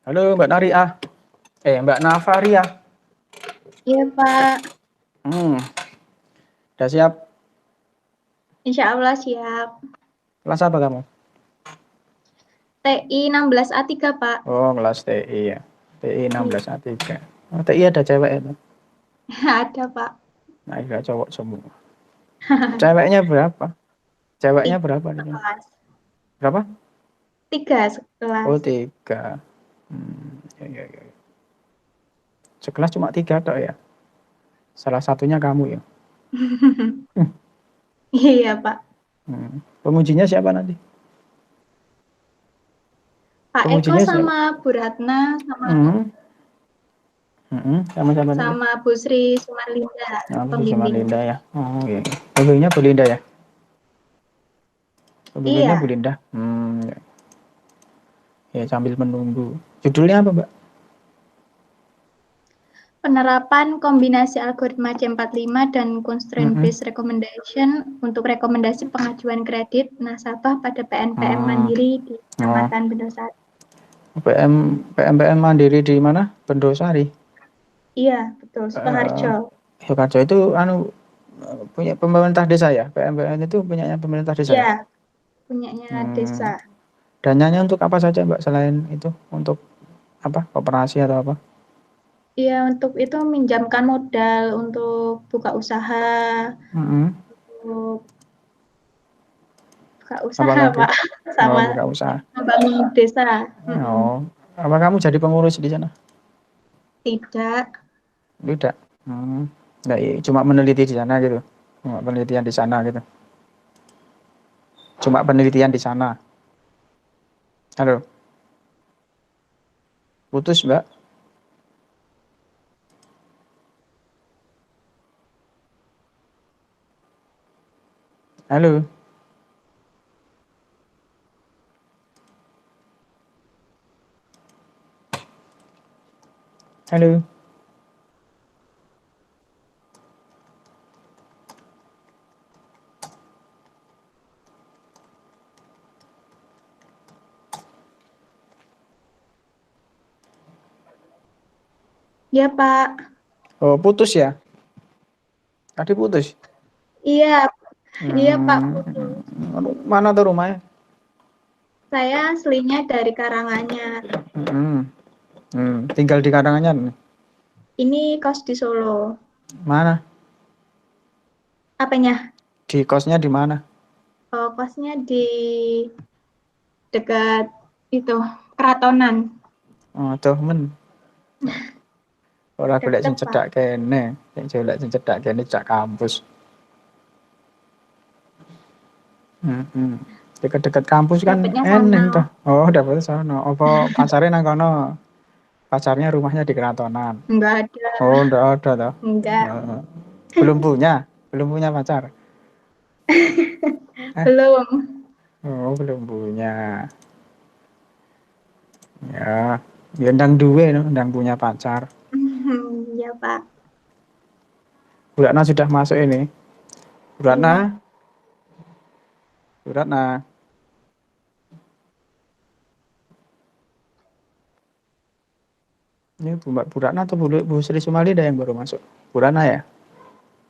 Halo Mbak Naria. Mbak Navaria. Iya Pak, Udah siap? Insya Allah siap. Kelas apa kamu? TI 16A3 Pak. Oh, kelas TI ya. TI Iya, 16A3. Oh, TI ada cewek itu. ada Pak. Nah, ada cowok semua. Ceweknya berapa? Ceweknya Tiga berapa nih? sekelas. Berapa? Tiga Oh, sekelas. 3. Ya. Sekelas cuma 3 tok ya. Salah satunya kamu ya. Iya Pak. Pengujinya siapa nanti? Pak Eko Pengujinya siapa? sama Bu Ratna Hmm. Sama-sama nih. sama Bu Sri Sumarlinda Nah, Bu pembimbingnya. Linda ya. Oh, iya. Pembimbingnya Bu Linda ya. Pembimbingnya Bu Iya, Linda. Ya, sambil menunggu. Judulnya apa, Mbak? penerapan kombinasi algoritma C45 dan constraint Mm-mm. based recommendation untuk rekomendasi pengajuan kredit nasabah pada PNPM Hmm. Mandiri di Oh, Kecamatan Bendosari. PMPM Mandiri di mana? Bendosari. Iya, betul, Eh, Sukoharjo. Sukarjo itu punya pemerintah desa ya? PMPM itu punyanya pemerintah desa ya? Iya, punyanya Hmm. desa. Dananya untuk apa saja, Mbak? Selain itu untuk apa? Koperasi atau apa? Iya, untuk itu minjamkan modal untuk buka usaha, Mm-mm. untuk buka usaha, Apalagi? Pak, Oh, sama buka usaha. membangun desa. Oh, apa kamu jadi pengurus di sana? Tidak, Tidak. Nggak, cuma meneliti di sana gitu. Cuma penelitian di sana gitu. Cuma penelitian di sana. Halo, putus, Mbak. Halo, halo. ya Pak. Oh, putus ya? Tadi putus. Iya, iya Pak Hmm, putus. mana tuh rumahnya? Saya aslinya dari Karanganyar. Hmm, tinggal di Karanganyar nih. Ini kos di Solo. Mana? Apanya? Di kosnya di mana? Oh, kosnya di dekat itu, Keratonan. Oh, tuh men. Ora golek sing Deket Pak. cedak kene. Sing golek sing cedak kene cak kampus. Hmm. Dekat-dekat kampus kan Dapatnya sana. eneng tuh. Oh, dapet sono. Apa pacarnya nang kono? Pacarnya rumahnya di Keratonan. Enggak ada. Oh, ndak ada toh. Enggak. Oh, belum punya. Belum punya pacar. Eh, Belum. oh, belum punya. Ya, ya ndang duwe no, ndang punya pacar. Ya Pak. Bu Ratna sudah masuk ini. Bu Iya. Ratna, Bu Ratna. Ini Bu Ratna atau Bu Sri Sumalida yang baru masuk? Bu Ratna ya?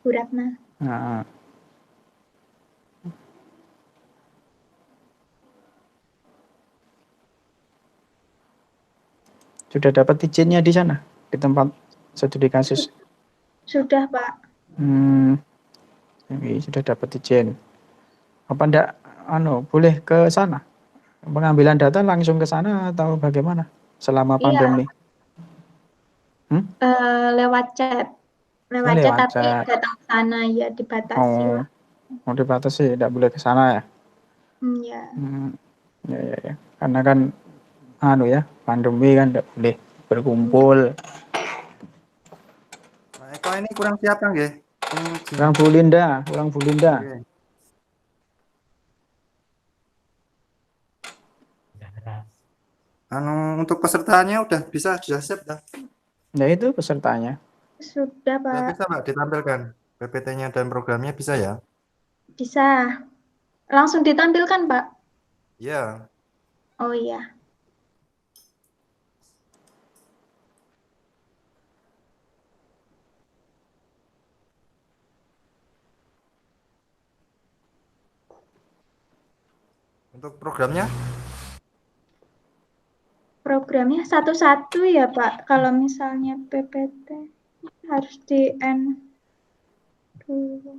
Bu Ratna. Nah, sudah dapat izinnya di sana, di tempat studi kasus. Sudah Pak. Ini sudah dapat izin. Apa ndak, boleh ke sana? Pengambilan data langsung ke sana atau bagaimana selama Iya, pandemi? Hmm? lewat chat. Oh, Lewat chat lewat tapi chat. datang ke sana ya dibatasi Oh, lah. mau dibatasi, tidak boleh ke sana ya? Ya. Hmm, ya. Karena kan, ya, pandemi kan tidak boleh berkumpul. Nah, Eko ini kurang siap kan nggih? Kurang Bu Linda, kurang Bu Linda. Oke. Untuk pesertanya sudah siap dah. Ya itu pesertanya. Sudah Sudah Pak. bisa Pak ditampilkan PPT-nya dan programnya bisa ya? Bisa. Langsung ditampilkan Pak. Iya. Oh iya. Untuk programnya? Programnya satu-satu ya Pak. Kalau misalnya PPT harus di N dulu.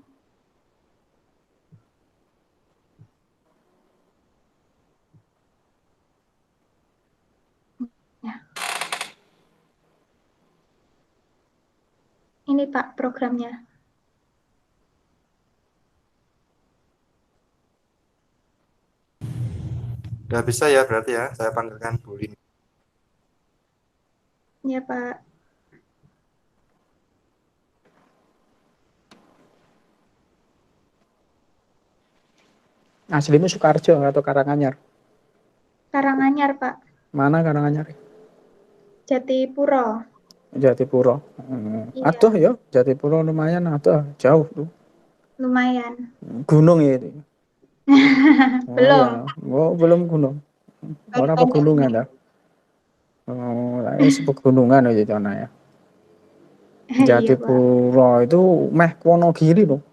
Ya. Ini Pak programnya. Udah bisa ya berarti ya. Saya panggilkan Bu Lin. Ya Pak. Aslimu Sukarjo atau Karanganyar? Karanganyar Pak. Mana Karanganyar? Jatipuro. Jatipuro. Iya. Aduh ya, Jatipuro lumayan aduh, jauh tuh. Lumayan. Gunung ya itu. Oh Belum. ya, oh belum gunung. Baru Orang banyak pegunungan ini. dah. Oh, ini pegunungan aja sana ya. Iya Pak. Jatipuro itu meh ke Wonogiri loh.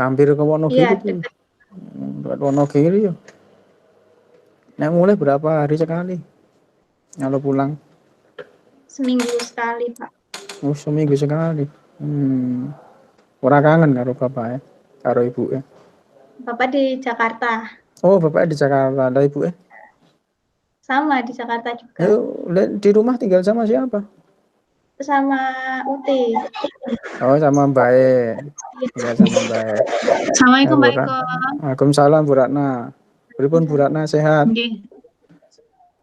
Hampir ke Wonogiri Iya tuh. dekat. Dekat Wonogiri ya. Nah, mulai berapa hari sekali? Kalau pulang? Seminggu sekali Pak. Oh, seminggu sekali. Orang kangen karo bapak ya, karo ibu ya. Bapak di Jakarta. Oh, bapak di Jakarta, ada ibu ya? Sama di Jakarta juga. Di rumah tinggal sama siapa? Sama Uti. Oh, sama Mbak E. Tinggal sama Mbak E. Assalamualaikum Mbak Eko. Waalaikumsalam Bu Ratna. Pripun Bu Ratna sehat? Nggih.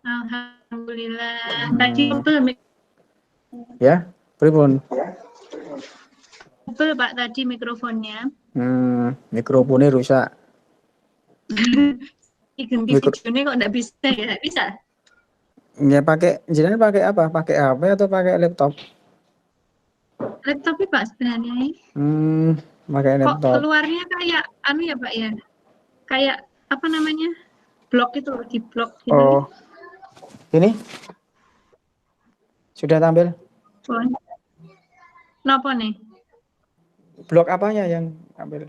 Alhamdulillah. Tadi Ya, pripun? Pak tadi mikrofonnya. Mikrofonnya rusak. Ganti videonya kok enggak bisa ya? Nggak bisa. Ya jenengan pakai apa? Pakai HP atau pakai laptop? Laptopnya Pak sebenarnya. Pakai laptop. Kok keluarnya kayak anu ya Pak ya? Kayak apa namanya? Blok itu di blok gitu. Oh. Ini? Sudah tampil? Kenapa nih? Blok apanya yang tampil?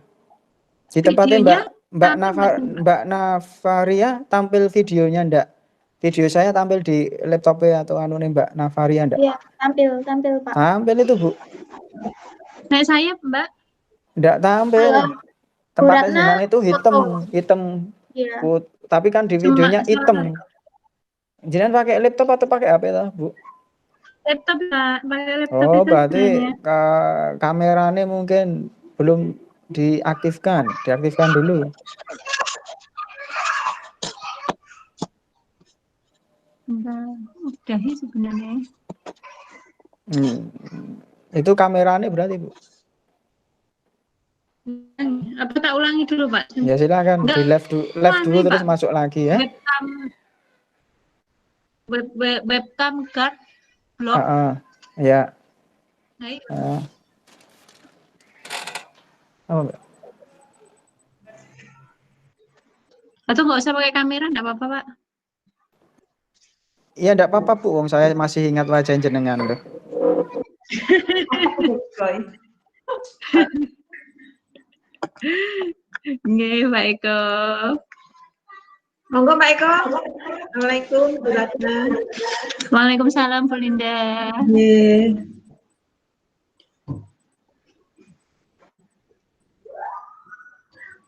Di tempatnya Mbak Navaria tampil videonya ndak? Video saya tampil di laptopnya atau anu nih Mbak Navaria ndak? Iya, tampil Pak. Tampil itu Bu. Nah, saya Mbak. Ndak tampil. Tempatnya jenengan itu hitam. Iya. Tapi kan di videonya hitam. Jenengan pakai laptop atau pakai HP toh, Bu? Laptop Pak, pakai laptop. Oh, berarti kameranya mungkin belum diaktifkan dulu. Udah sih sebenarnya. Itu kameranya berarti Bu. Apa tak ulangi dulu Pak? Ya silakan di live dulu terus Pak. Masuk lagi ya. Webcam guard blok. Ya. Atau nggak usah pakai kamera, nggak apa-apa Pak? Iya nggak apa-apa Bu, wong saya masih ingat wajah jenengan loh. Nggih, Pak Eko. Monggo Pak Eko. Assalamualaikum Bu Ratna. Waalaikumsalam Bu Linda. Nggih.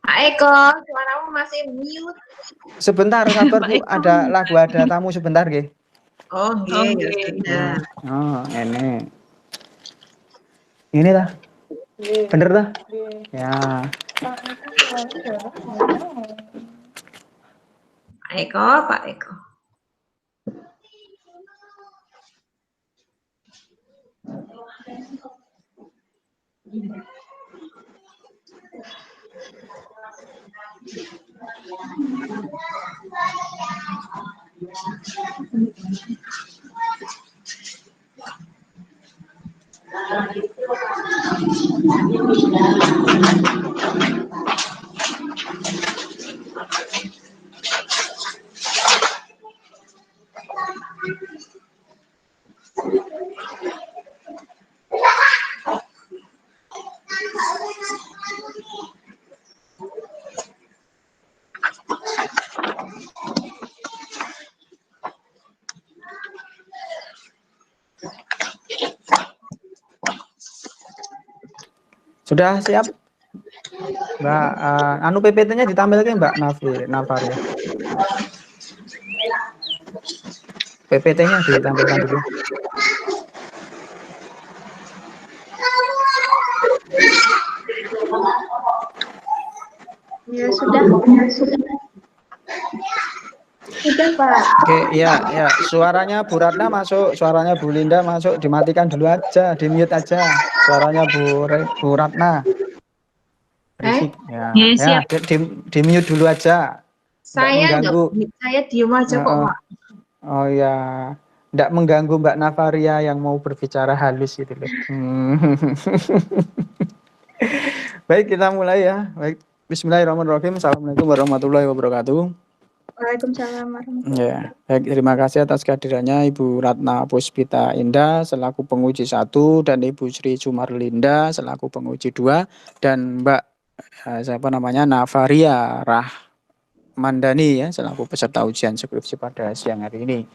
Pak Eko, suaramu masih mute. Sebentar sabar Bu, ada tamu sebentar nggih. Oh, nggih, ya. Oh, ini lah. Bener dah? Ya. Pak Eko. Sudah siap? Mbak, anu PPT-nya ditampilkan Mbak Navaria. PPT-nya ditampilkan dulu. Ya sudah. Sudah Pak. Oke, ya. Suaranya Bu Ratna masuk, suaranya Bu Linda masuk, dimatikan dulu aja, di-mute aja. Suaranya Bu Ratna. Berisik. Ya, siap. di-mute dulu aja. Nggak mengganggu. Saya diem aja kok, Pak. Oh ya, nggak mengganggu Mbak Navaria yang mau berbicara halus gitu loh. Baik, kita mulai ya. Baik, Bismillahirrahmanirrahim. Assalamualaikum warahmatullahi wabarakatuh. Waalaikumsalam warahmatullahi Ya, baik, terima kasih atas kehadirannya Ibu Ratna Puspita Indah selaku penguji 1 dan Ibu Sri Sumarlinda selaku penguji 2 dan Mbak Navaria Rahmandani ya selaku peserta ujian skripsi pada siang hari ini.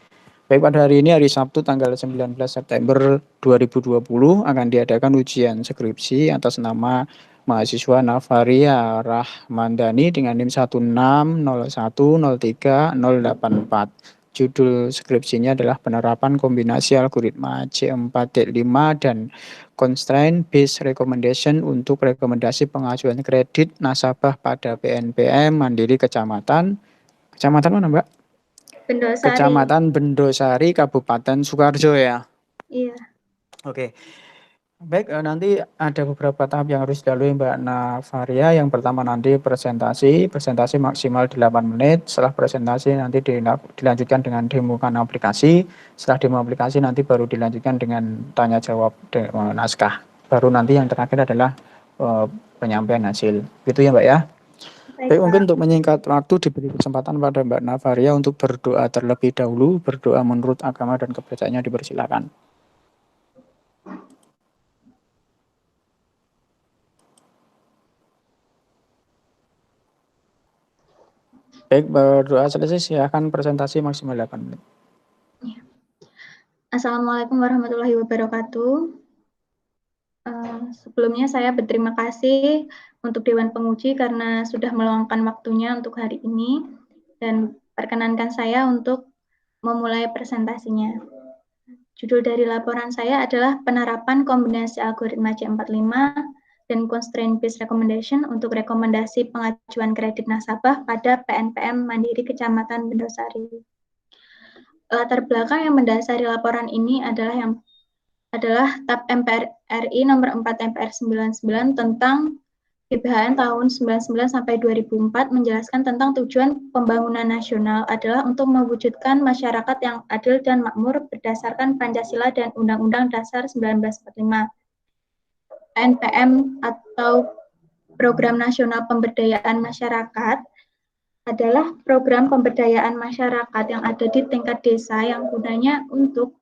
Baik, pada hari ini hari Sabtu tanggal 19 September 2020 akan diadakan ujian skripsi atas nama mahasiswa Navaria Rahmandani dengan NIM 160103084. Judul skripsinya adalah penerapan kombinasi algoritma C4.5 dan constraint based recommendation untuk rekomendasi pengajuan kredit nasabah pada PNPM Mandiri Kecamatan mana Mbak? Bendosari. Kecamatan Bendosari, Kabupaten Sukoharjo ya. Iya. Oke. Baik, nanti ada beberapa tahap yang harus dilalui Mbak Navaria. Yang pertama nanti presentasi maksimal 8 menit. Setelah presentasi nanti dilanjutkan dengan demokan aplikasi. Setelah demo aplikasi nanti baru dilanjutkan dengan tanya jawab naskah. Baru nanti yang terakhir adalah penyampaian hasil. Gitu ya Mbak ya. Baik, mungkin untuk menyingkat waktu diberi kesempatan pada Mbak Navaria untuk berdoa terlebih dahulu. Berdoa menurut agama dan kepercayaannya dipersilakan. Baik, berdoa selesai, silakan presentasi maksimal 8 menit. Assalamualaikum warahmatullahi wabarakatuh. Sebelumnya saya berterima kasih untuk Dewan Penguji karena sudah meluangkan waktunya untuk hari ini dan perkenankan saya untuk memulai presentasinya. Judul dari laporan saya adalah penerapan kombinasi algoritma C45 dan constraint based recommendation untuk rekomendasi pengajuan kredit nasabah pada PNPM Mandiri Kecamatan Bendosari. Latar belakang yang mendasari laporan ini adalah TAP MPR RI nomor 4 MPR 99 tentang GBHN tahun 99 sampai 2004 menjelaskan tentang tujuan pembangunan nasional adalah untuk mewujudkan masyarakat yang adil dan makmur berdasarkan Pancasila dan Undang-Undang Dasar 1945. PNPM atau Program Nasional Pemberdayaan Masyarakat adalah program pemberdayaan masyarakat yang ada di tingkat desa yang gunanya untuk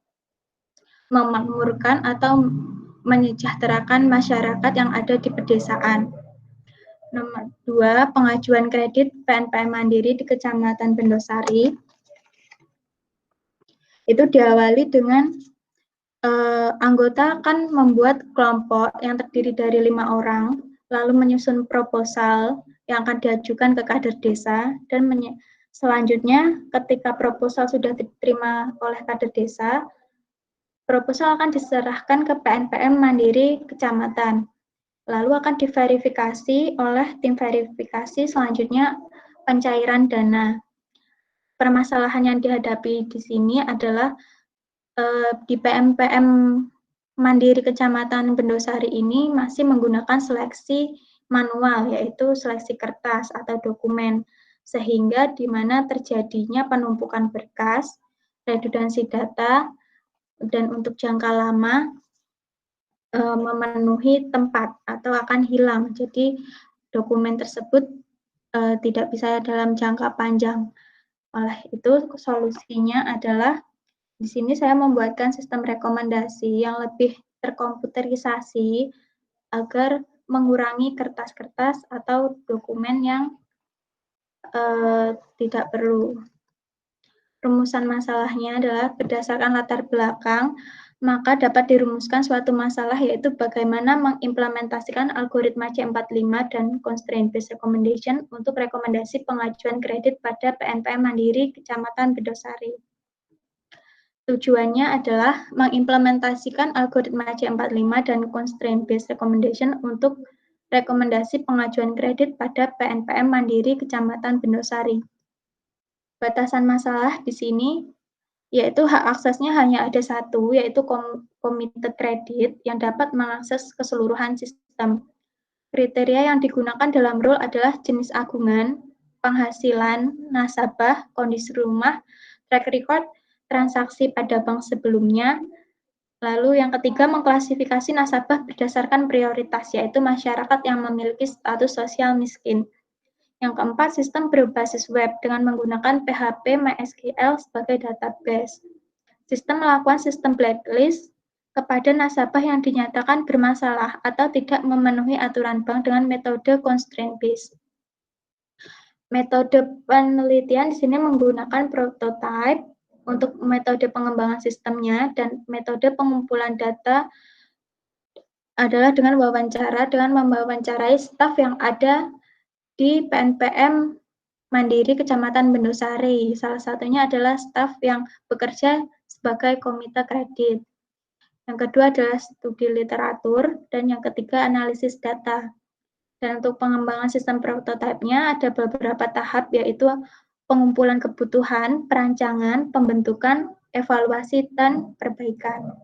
memakmurkan atau menyejahterakan masyarakat yang ada di pedesaan. Nomor 2, pengajuan kredit PNPM Mandiri di Kecamatan Bendosari. Itu diawali dengan anggota akan membuat kelompok yang terdiri dari 5 orang, lalu menyusun proposal yang akan diajukan ke kader desa, dan selanjutnya ketika proposal sudah diterima oleh kader desa, proposal akan diserahkan ke PNPM Mandiri Kecamatan, lalu akan diverifikasi oleh tim verifikasi, selanjutnya pencairan dana. Permasalahan yang dihadapi di sini adalah di PNPM Mandiri Kecamatan Bendosari ini masih menggunakan seleksi manual, yaitu seleksi kertas atau dokumen, sehingga di mana terjadinya penumpukan berkas, redundansi data, dan untuk jangka lama memenuhi tempat atau akan hilang. Jadi dokumen tersebut tidak bisa dalam jangka panjang. Oleh itu solusinya adalah di sini saya membuatkan sistem rekomendasi yang lebih terkomputerisasi agar mengurangi kertas-kertas atau dokumen yang tidak perlu. Rumusan masalahnya adalah berdasarkan latar belakang, maka dapat dirumuskan suatu masalah, yaitu bagaimana mengimplementasikan algoritma C45 dan Constraint Based Recommendation untuk rekomendasi pengajuan kredit pada PNPM Mandiri Kecamatan Bedosari. Tujuannya adalah mengimplementasikan algoritma C45 dan Constraint Based Recommendation untuk rekomendasi pengajuan kredit pada PNPM Mandiri Kecamatan Bendosari. Batasan masalah di sini yaitu hak aksesnya hanya ada satu, yaitu komite kredit yang dapat mengakses keseluruhan sistem. Kriteria yang digunakan dalam rule adalah jenis agungan, penghasilan, nasabah, kondisi rumah, track record, transaksi pada bank sebelumnya. Lalu yang ketiga, mengklasifikasi nasabah berdasarkan prioritas, yaitu masyarakat yang memiliki status sosial miskin. Yang keempat, sistem berbasis web dengan menggunakan PHP MySQL sebagai database. Sistem melakukan sistem blacklist kepada nasabah yang dinyatakan bermasalah atau tidak memenuhi aturan bank dengan metode constraint based. Metode penelitian di sini menggunakan prototype untuk metode pengembangan sistemnya, dan metode pengumpulan data adalah dengan mewawancarai staf yang ada di PNPM Mandiri Kecamatan Bendosari. Salah satunya adalah staf yang bekerja sebagai komite kredit. Yang kedua adalah studi literatur, dan yang ketiga analisis data. Dan untuk pengembangan sistem prototipenya ada beberapa tahap, yaitu pengumpulan kebutuhan, perancangan, pembentukan, evaluasi, dan perbaikan.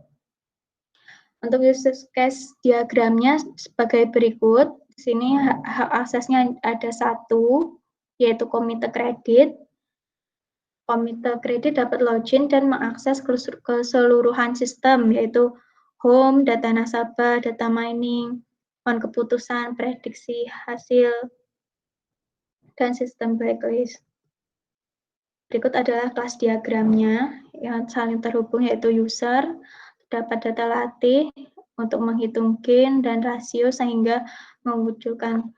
Untuk use case diagramnya sebagai berikut. Di sini hak aksesnya ada satu, yaitu komite kredit. Komite kredit dapat login dan mengakses keseluruhan sistem, yaitu home, data nasabah, data mining, pohon keputusan, prediksi hasil, dan sistem blacklist. Berikut adalah kelas diagramnya yang saling terhubung, yaitu user, dapat data latih untuk menghitung gain dan rasio sehingga memunculkan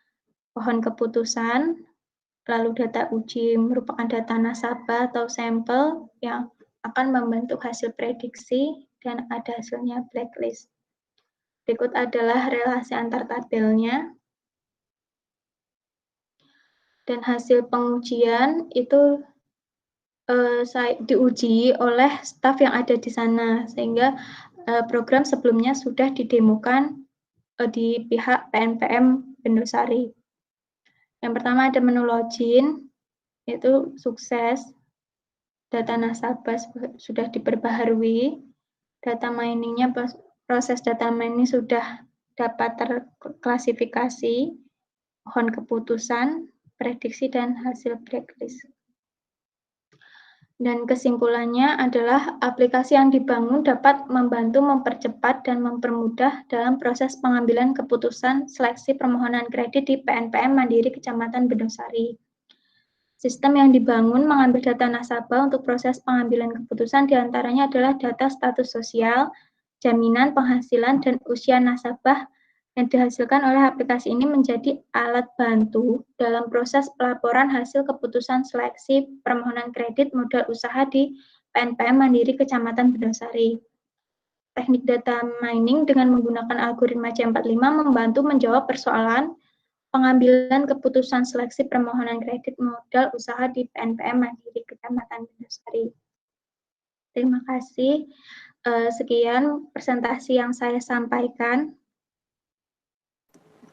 pohon keputusan. Lalu data uji merupakan data nasabah atau sampel yang akan membentuk hasil prediksi, dan ada hasilnya blacklist. Berikut adalah relasi antar tabelnya. Dan hasil pengujian itu diuji oleh staf yang ada di sana, sehingga program sebelumnya sudah didemokan di pihak PNPM Bendosari. Yang pertama ada menu login, yaitu sukses, data nasabah sudah diperbaharui, data miningnya, proses data mining sudah dapat terklasifikasi, pohon keputusan, prediksi, dan hasil blacklist. Dan kesimpulannya adalah aplikasi yang dibangun dapat membantu mempercepat dan mempermudah dalam proses pengambilan keputusan seleksi permohonan kredit di PNPM Mandiri Kecamatan Bendosari. Sistem yang dibangun mengambil data nasabah untuk proses pengambilan keputusan, diantaranya adalah data status sosial, jaminan, penghasilan, dan usia nasabah. Yang dihasilkan oleh aplikasi ini menjadi alat bantu dalam proses pelaporan hasil keputusan seleksi permohonan kredit modal usaha di PNPM Mandiri Kecamatan Bendosari. Teknik data mining dengan menggunakan algoritma C45 membantu menjawab persoalan pengambilan keputusan seleksi permohonan kredit modal usaha di PNPM Mandiri Kecamatan Bendosari. Terima kasih. Sekian presentasi yang saya sampaikan.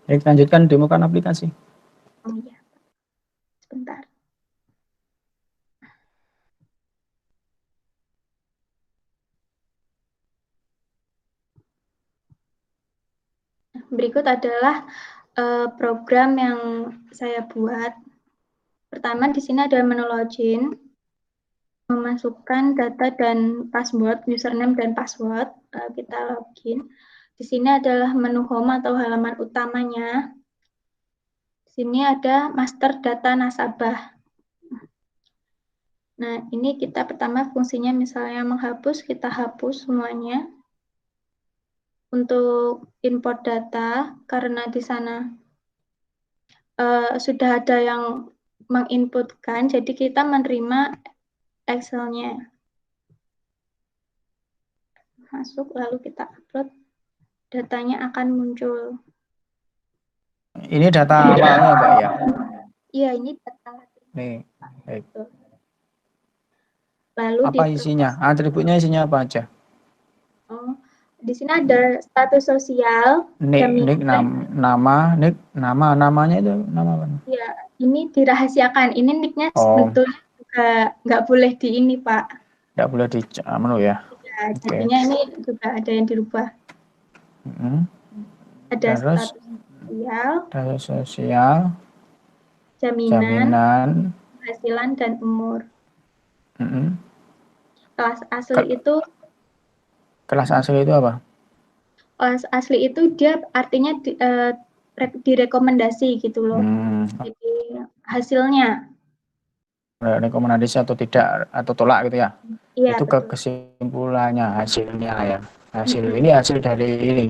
Baik, lanjutkan demokan aplikasi. Oh iya, sebentar. Berikut adalah program yang saya buat. Pertama, di sini ada menu login, memasukkan data dan password, username dan password. Kita login. Di sini adalah menu home atau halaman utamanya. Di sini ada master data nasabah. Nah, ini kita pertama fungsinya misalnya menghapus, kita hapus semuanya. Untuk import data, karena di sana sudah ada yang menginputkan, jadi kita menerima Excel-nya. masuk lalu kita upload, datanya akan muncul. Ini data awalnya Mbak ya. Iya, ini data. Nih, baik. Lalu Apa isinya? Atributnya isinya apa aja? Di sini ada status sosial, Nik namanya itu nama apa? Ya, ini dirahasiakan. Ini nicknya Oh. sebetulnya juga nggak boleh di ini, Pak. Nggak boleh di menu ya. Ya, jadinya ini juga ada yang dirubah. Ada Terus, status sosial, jaminan, penghasilan dan umur. Kelas asli itu apa? Kelas asli itu dia artinya direkomendasi gitu loh. Jadi hasilnya. Rekomendasi atau tidak atau tolak gitu ya? Iya, Itu betul. kesimpulannya hasilnya ya. Ini hasil dari ini.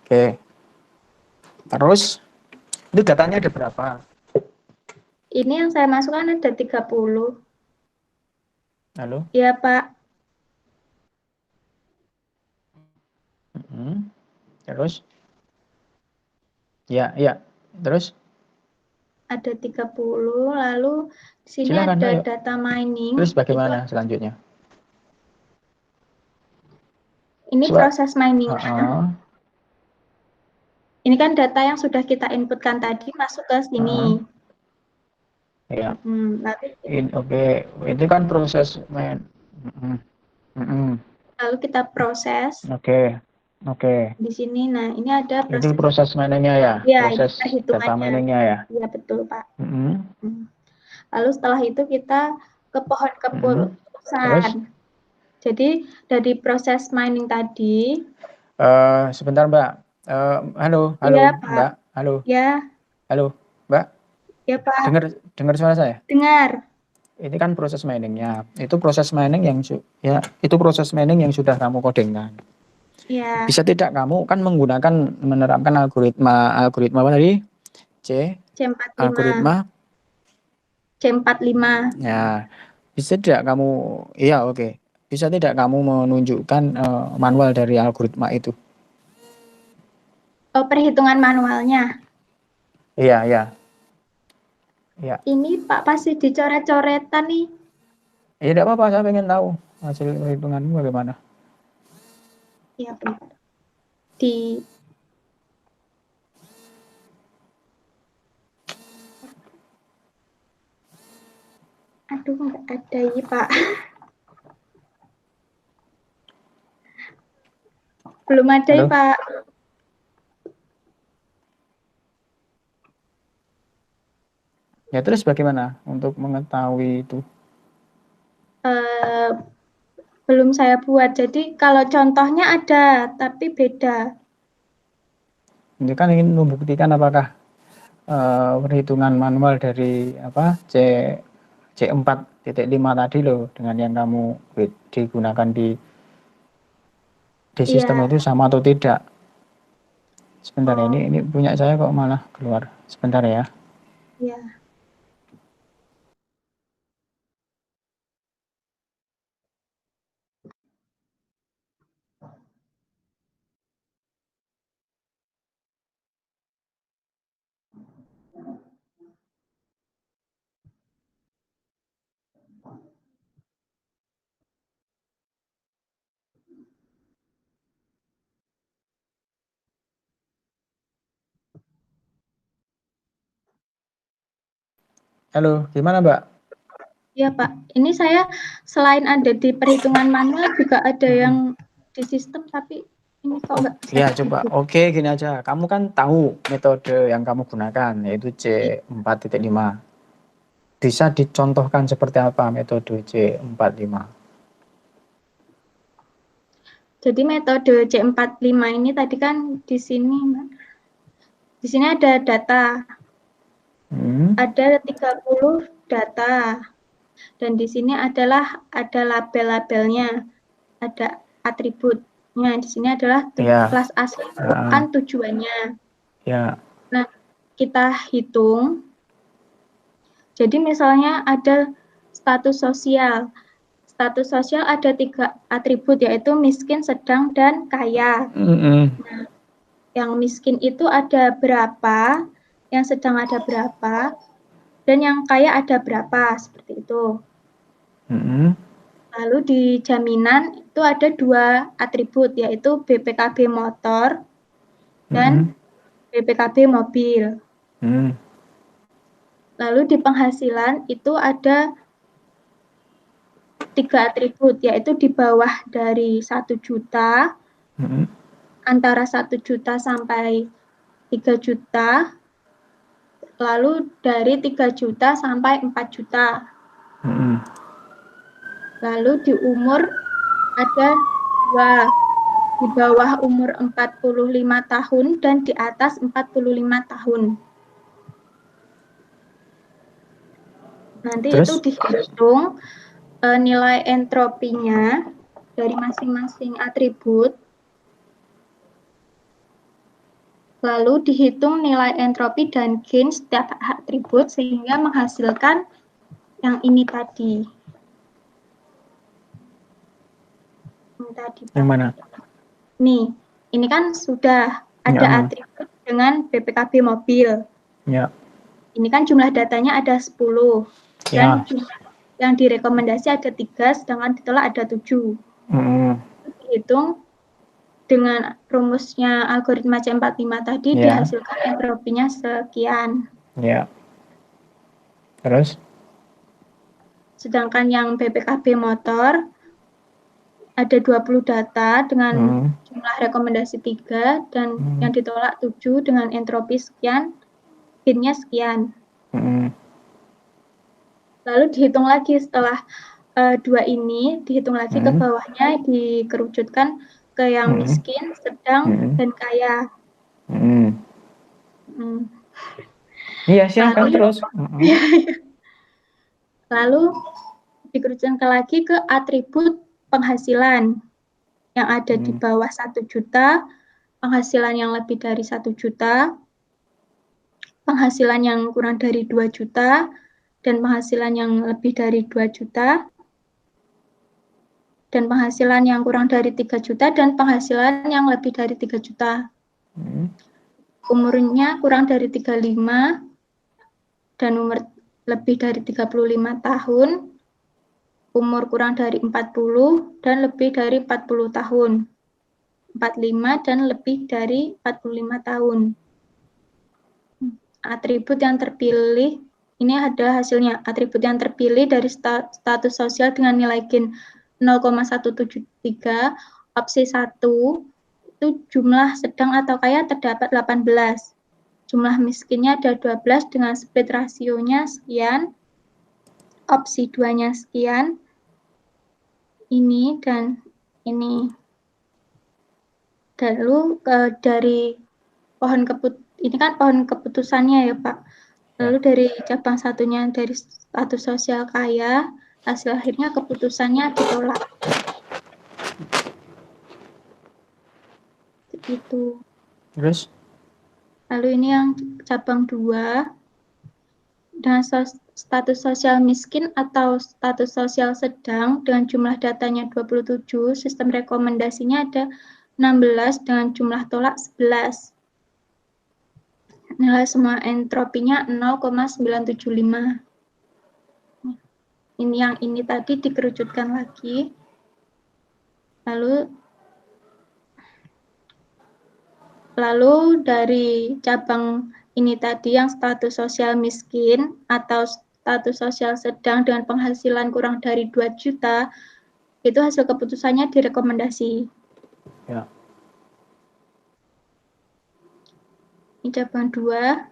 Oke. Terus itu datanya ada berapa? Ini yang saya masukkan ada 30. Halo? Iya, Pak. Terus? Ya. Terus? Ada 30, lalu di sini Silakan, ada ayo. data mining. Terus bagaimana selanjutnya? Ini proses miningnya. Ini kan data yang sudah kita inputkan tadi masuk ke sini. Ya. Lalu itu kan proses lalu kita proses. Oke. Di sini, nah ini ada proses. Itu proses miningnya ya? Ya, proses ini data miningnya ya? Iya, betul, Pak. Lalu setelah itu kita ke pohon keputusan. Jadi dari proses mining tadi. Sebentar Mbak. Halo, Ya, Mbak. Halo. Ya. Halo, Mbak. Ya, Pak. Dengar suara saya? Dengar. Ini kan proses miningnya. Itu proses mining yang sudah kamu codingkan. Ya. Bisa tidak kamu kan menerapkan algoritma apa tadi? C45. Algoritma C45. Ya. Bisa tidak kamu Bisa tidak kamu menunjukkan manual dari algoritma itu? Perhitungan manualnya. Iya. Ini Pak pasti dicoret-coretan nih. Ya tidak apa-apa, saya pengen tahu hasil perhitunganmu bagaimana. Iya, bentar. Aduh, nggak ada ya, Pak. Belum ada ya, Pak. Ya terus bagaimana untuk mengetahui itu? Belum saya buat. Jadi kalau contohnya ada, tapi beda. Ini kan ingin membuktikan apakah perhitungan manual dari C4.5 tadi loh dengan yang kamu digunakan di sistem itu sama atau tidak. Sebentar ini punya saya kok malah keluar. Sebentar ya. Iya. Halo, gimana Mbak? Iya Pak, ini saya selain ada di perhitungan manual juga ada yang di sistem, tapi ini kok nggak bisa. Ya coba, gini aja, kamu kan tahu metode yang kamu gunakan yaitu C4.5. Bisa dicontohkan seperti apa metode C45? Jadi metode C45 ini tadi kan di sini, Mbak. Di sini ada data. Ada 30 data. Dan di sini ada label-labelnya. Ada atributnya. Di sini adalah kelas asli kan tujuannya. Ya. Nah, kita hitung. Jadi misalnya ada status sosial. status sosial ada 3 atribut, yaitu miskin, sedang, dan kaya. Nah, yang miskin itu ada berapa, yang sedang ada berapa, dan yang kaya ada berapa, seperti itu. Lalu di jaminan itu ada 2 atribut, yaitu BPKB motor dan BPKB mobil. Lalu di penghasilan itu ada 3 atribut, yaitu di bawah dari 1 juta, antara 1 juta sampai 3 juta, lalu dari 3 juta sampai 4 juta. Lalu di umur ada 2, di bawah umur 45 tahun dan di atas 45 tahun. Nanti Terus? itu dihitung nilai entropinya dari masing-masing atribut. Lalu dihitung nilai entropi dan gain setiap atribut sehingga menghasilkan yang ini tadi. Ini tadi, Pak. Yang mana? Nih, ini kan sudah ada atribut dengan BPKB mobil. Ya. Ini kan jumlah datanya ada 10. Dan jumlah yang direkomendasi ada 3, sedangkan ditolak ada 7. Dihitung dengan rumusnya algoritma C45 tadi, dihasilkan entropinya sekian. Ya. Terus? Sedangkan yang BPKB motor ada 20 data dengan jumlah rekomendasi 3 dan yang ditolak 7 dengan entropi sekian, gain-nya sekian. Lalu dihitung lagi setelah 2 ini, dihitung lagi ke bawahnya, dikerucutkan ke yang miskin, sedang, dan kaya. Iya, silakan terus. Lalu dikerucutkan lagi ke atribut penghasilan yang ada di bawah 1 juta, penghasilan yang lebih dari 1 juta, penghasilan yang kurang dari 2 juta, dan penghasilan yang lebih dari 2 juta, dan penghasilan yang kurang dari 3 juta, dan penghasilan yang lebih dari 3 juta. Umurnya kurang dari 35, dan umur lebih dari 35 tahun, umur kurang dari 40, dan lebih dari 40 tahun. 45 dan lebih dari 45 tahun. Atribut yang terpilih, ini ada hasilnya. Atribut yang terpilih dari status sosial dengan nilai gain 0,173, opsi 1, itu jumlah sedang atau kaya terdapat 18. Jumlah miskinnya ada 12 dengan split rasionya sekian. Opsi 2-nya sekian. Ini dan ini. Lalu dari ini kan pohon keputusannya ya, Pak. Lalu dari cabang satunya dari status sosial kaya, hasil akhirnya keputusannya ditolak. Itu. Terus? Lalu ini yang cabang 2, dengan status sosial miskin atau status sosial sedang dengan jumlah datanya 27, sistem rekomendasinya ada 16 dengan jumlah tolak 11. Nilai semua entropinya 0,975. Ini yang ini tadi dikerucutkan lagi. Lalu dari cabang ini tadi yang status sosial miskin atau status sosial sedang dengan penghasilan kurang dari 2 juta, itu hasil keputusannya direkomendasi. Ya. Ini cabang 2,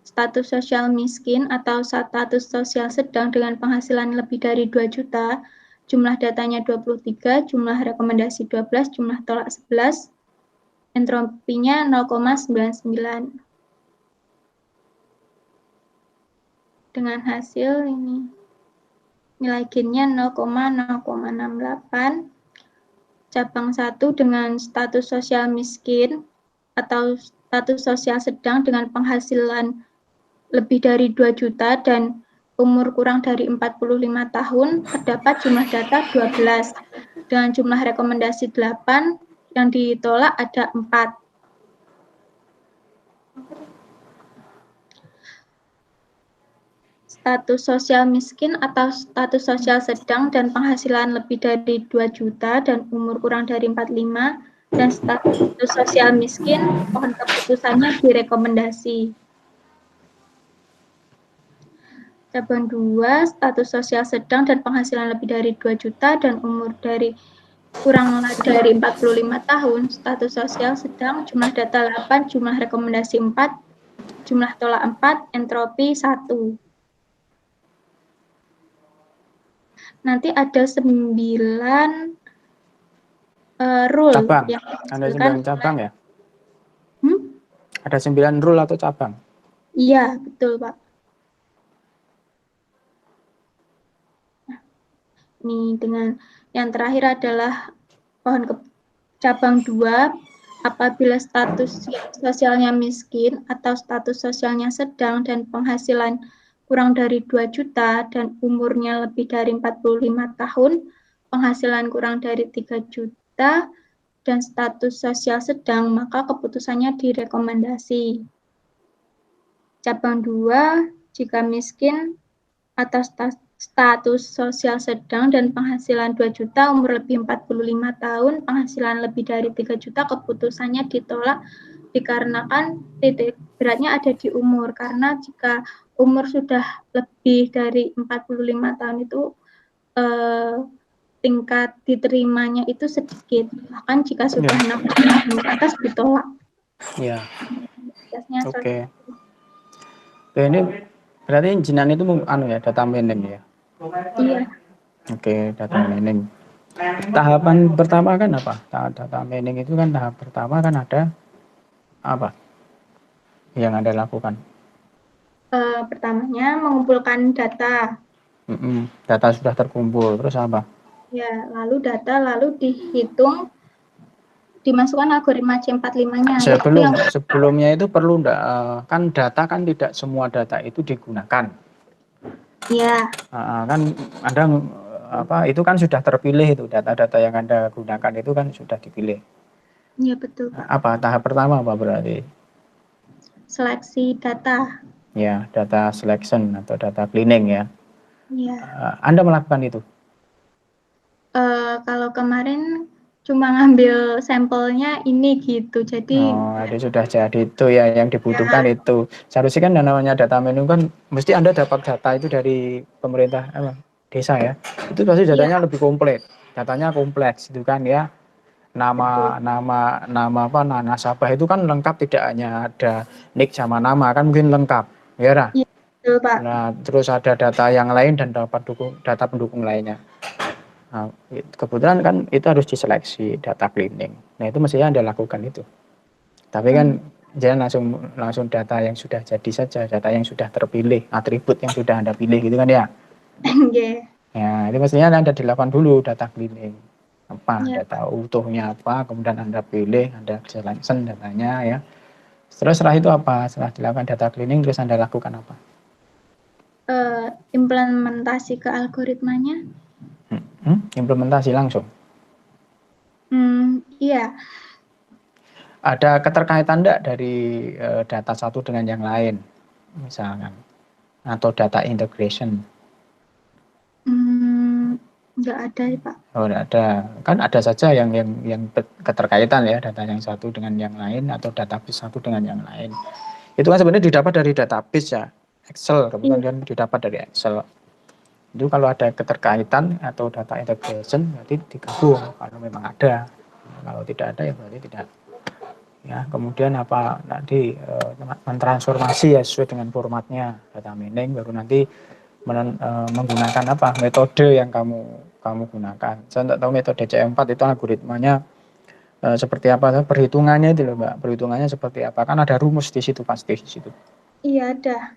status sosial miskin atau status sosial sedang dengan penghasilan lebih dari 2 juta, jumlah datanya 23, jumlah rekomendasi 12, jumlah tolak 11, entropinya 0,99. Dengan hasil ini, nilai gain-nya 0,068, cabang 1 dengan status sosial miskin atau status sosial sedang dengan penghasilan lebih dari 2 juta dan umur kurang dari 45 tahun, terdapat jumlah data 12, dengan jumlah rekomendasi 8, yang ditolak ada 4. Status sosial miskin atau status sosial sedang dan penghasilan lebih dari 2 juta dan umur kurang dari 45, dan status sosial miskin, mohon keputusannya direkomendasi. Cabang 2, status sosial sedang dan penghasilan lebih dari 2 juta dan umur kurang dari 45 tahun, status sosial sedang, jumlah data 8, jumlah rekomendasi 4, jumlah tolak 4, entropi 1. Nanti ada 9 rule Cabang. yang Ada dihasilkan 9 cabang ya? Hmm? Ada 9 rule atau cabang? Iya, betul, Pak. Nih, dengan yang terakhir adalah cabang 2, apabila status sosialnya miskin atau status sosialnya sedang dan penghasilan kurang dari 2 juta dan umurnya lebih dari 45 tahun, penghasilan kurang dari 3 juta, dan status sosial sedang, maka keputusannya direkomendasi. Cabang 2, jika miskin atau status sosial sedang dan penghasilan 2 juta, umur lebih 45 tahun, penghasilan lebih dari 3 juta, keputusannya ditolak dikarenakan titik beratnya ada di umur. Karena jika umur sudah lebih dari 45 tahun itu tingkat diterimanya itu sedikit. Bahkan jika sudah 60 tahun ke atas ditolak. Iya. Oke. Oke. Oke, ini berarti Jinan itu ya data mining ya. Iya. Oke, data mining. Tahapan pertama kan apa? Data mining itu kan tahap pertama kan ada apa yang Anda lakukan? Pertamanya mengumpulkan data. Data sudah terkumpul, terus apa? Ya, lalu dihitung, dimasukkan algoritma C45-nya. Sebelumnya itu perlu enggak, kan data kan tidak semua data itu digunakan. Iya. Kan Anda itu kan sudah terpilih itu data-data yang Anda gunakan itu kan sudah dipilih. Iya, betul, Pak. Apa tahap pertama apa berarti? Seleksi data. Ya, data selection atau data cleaning ya. Iya. Anda melakukan itu? Kalau kemarin cuma ngambil sampelnya ini gitu, jadi itu sudah jadi itu ya yang dibutuhkan ya. Itu seharusnya kan namanya data mining kan mesti Anda dapat data itu dari pemerintah desa ya, itu pasti datanya lebih komplit, datanya kompleks itu kan ya, nama nasabah itu kan lengkap, tidak hanya ada nik sama nama kan mungkin lengkap ya lah. Iya, betul, Pak. Nah terus ada data yang lain dan data pendukung lainnya. Nah, kebetulan kan itu harus diseleksi data cleaning. Nah itu mestinya Anda lakukan itu. Tapi kan jangan langsung data yang sudah jadi saja, data yang sudah terpilih, atribut yang sudah Anda pilih gitu kan ya. Ya, itu mestinya Anda dilakukan dulu data cleaning. Data utuhnya apa, kemudian Anda pilih, Anda selection datanya ya. Terus setelah itu apa? Setelah dilakukan data cleaning terus Anda lakukan apa? Implementasi ke algoritmanya. Implementasi langsung. Iya. Ada keterkaitan enggak dari data satu dengan yang lain, misalkan, atau data integration? Enggak ada, Pak. Oh, enggak ada. Kan ada saja yang keterkaitan ya, data yang satu dengan yang lain atau database satu dengan yang lain. Itu kan sebenarnya didapat dari database ya, Excel, kebetulan kan didapat dari Excel. Itu kalau ada keterkaitan atau data integration berarti digabung kalau memang ada. Kalau tidak ada ya berarti tidak. Ya, kemudian apa nanti mentransformasi ya sesuai dengan formatnya data mining, baru nanti menggunakan apa metode yang kamu gunakan. Saya tidak tahu metode C4 itu algoritmanya seperti apa, perhitungannya itu loh Mbak, perhitungannya seperti apa, kan ada rumus di situ pasti di situ. Iya ada.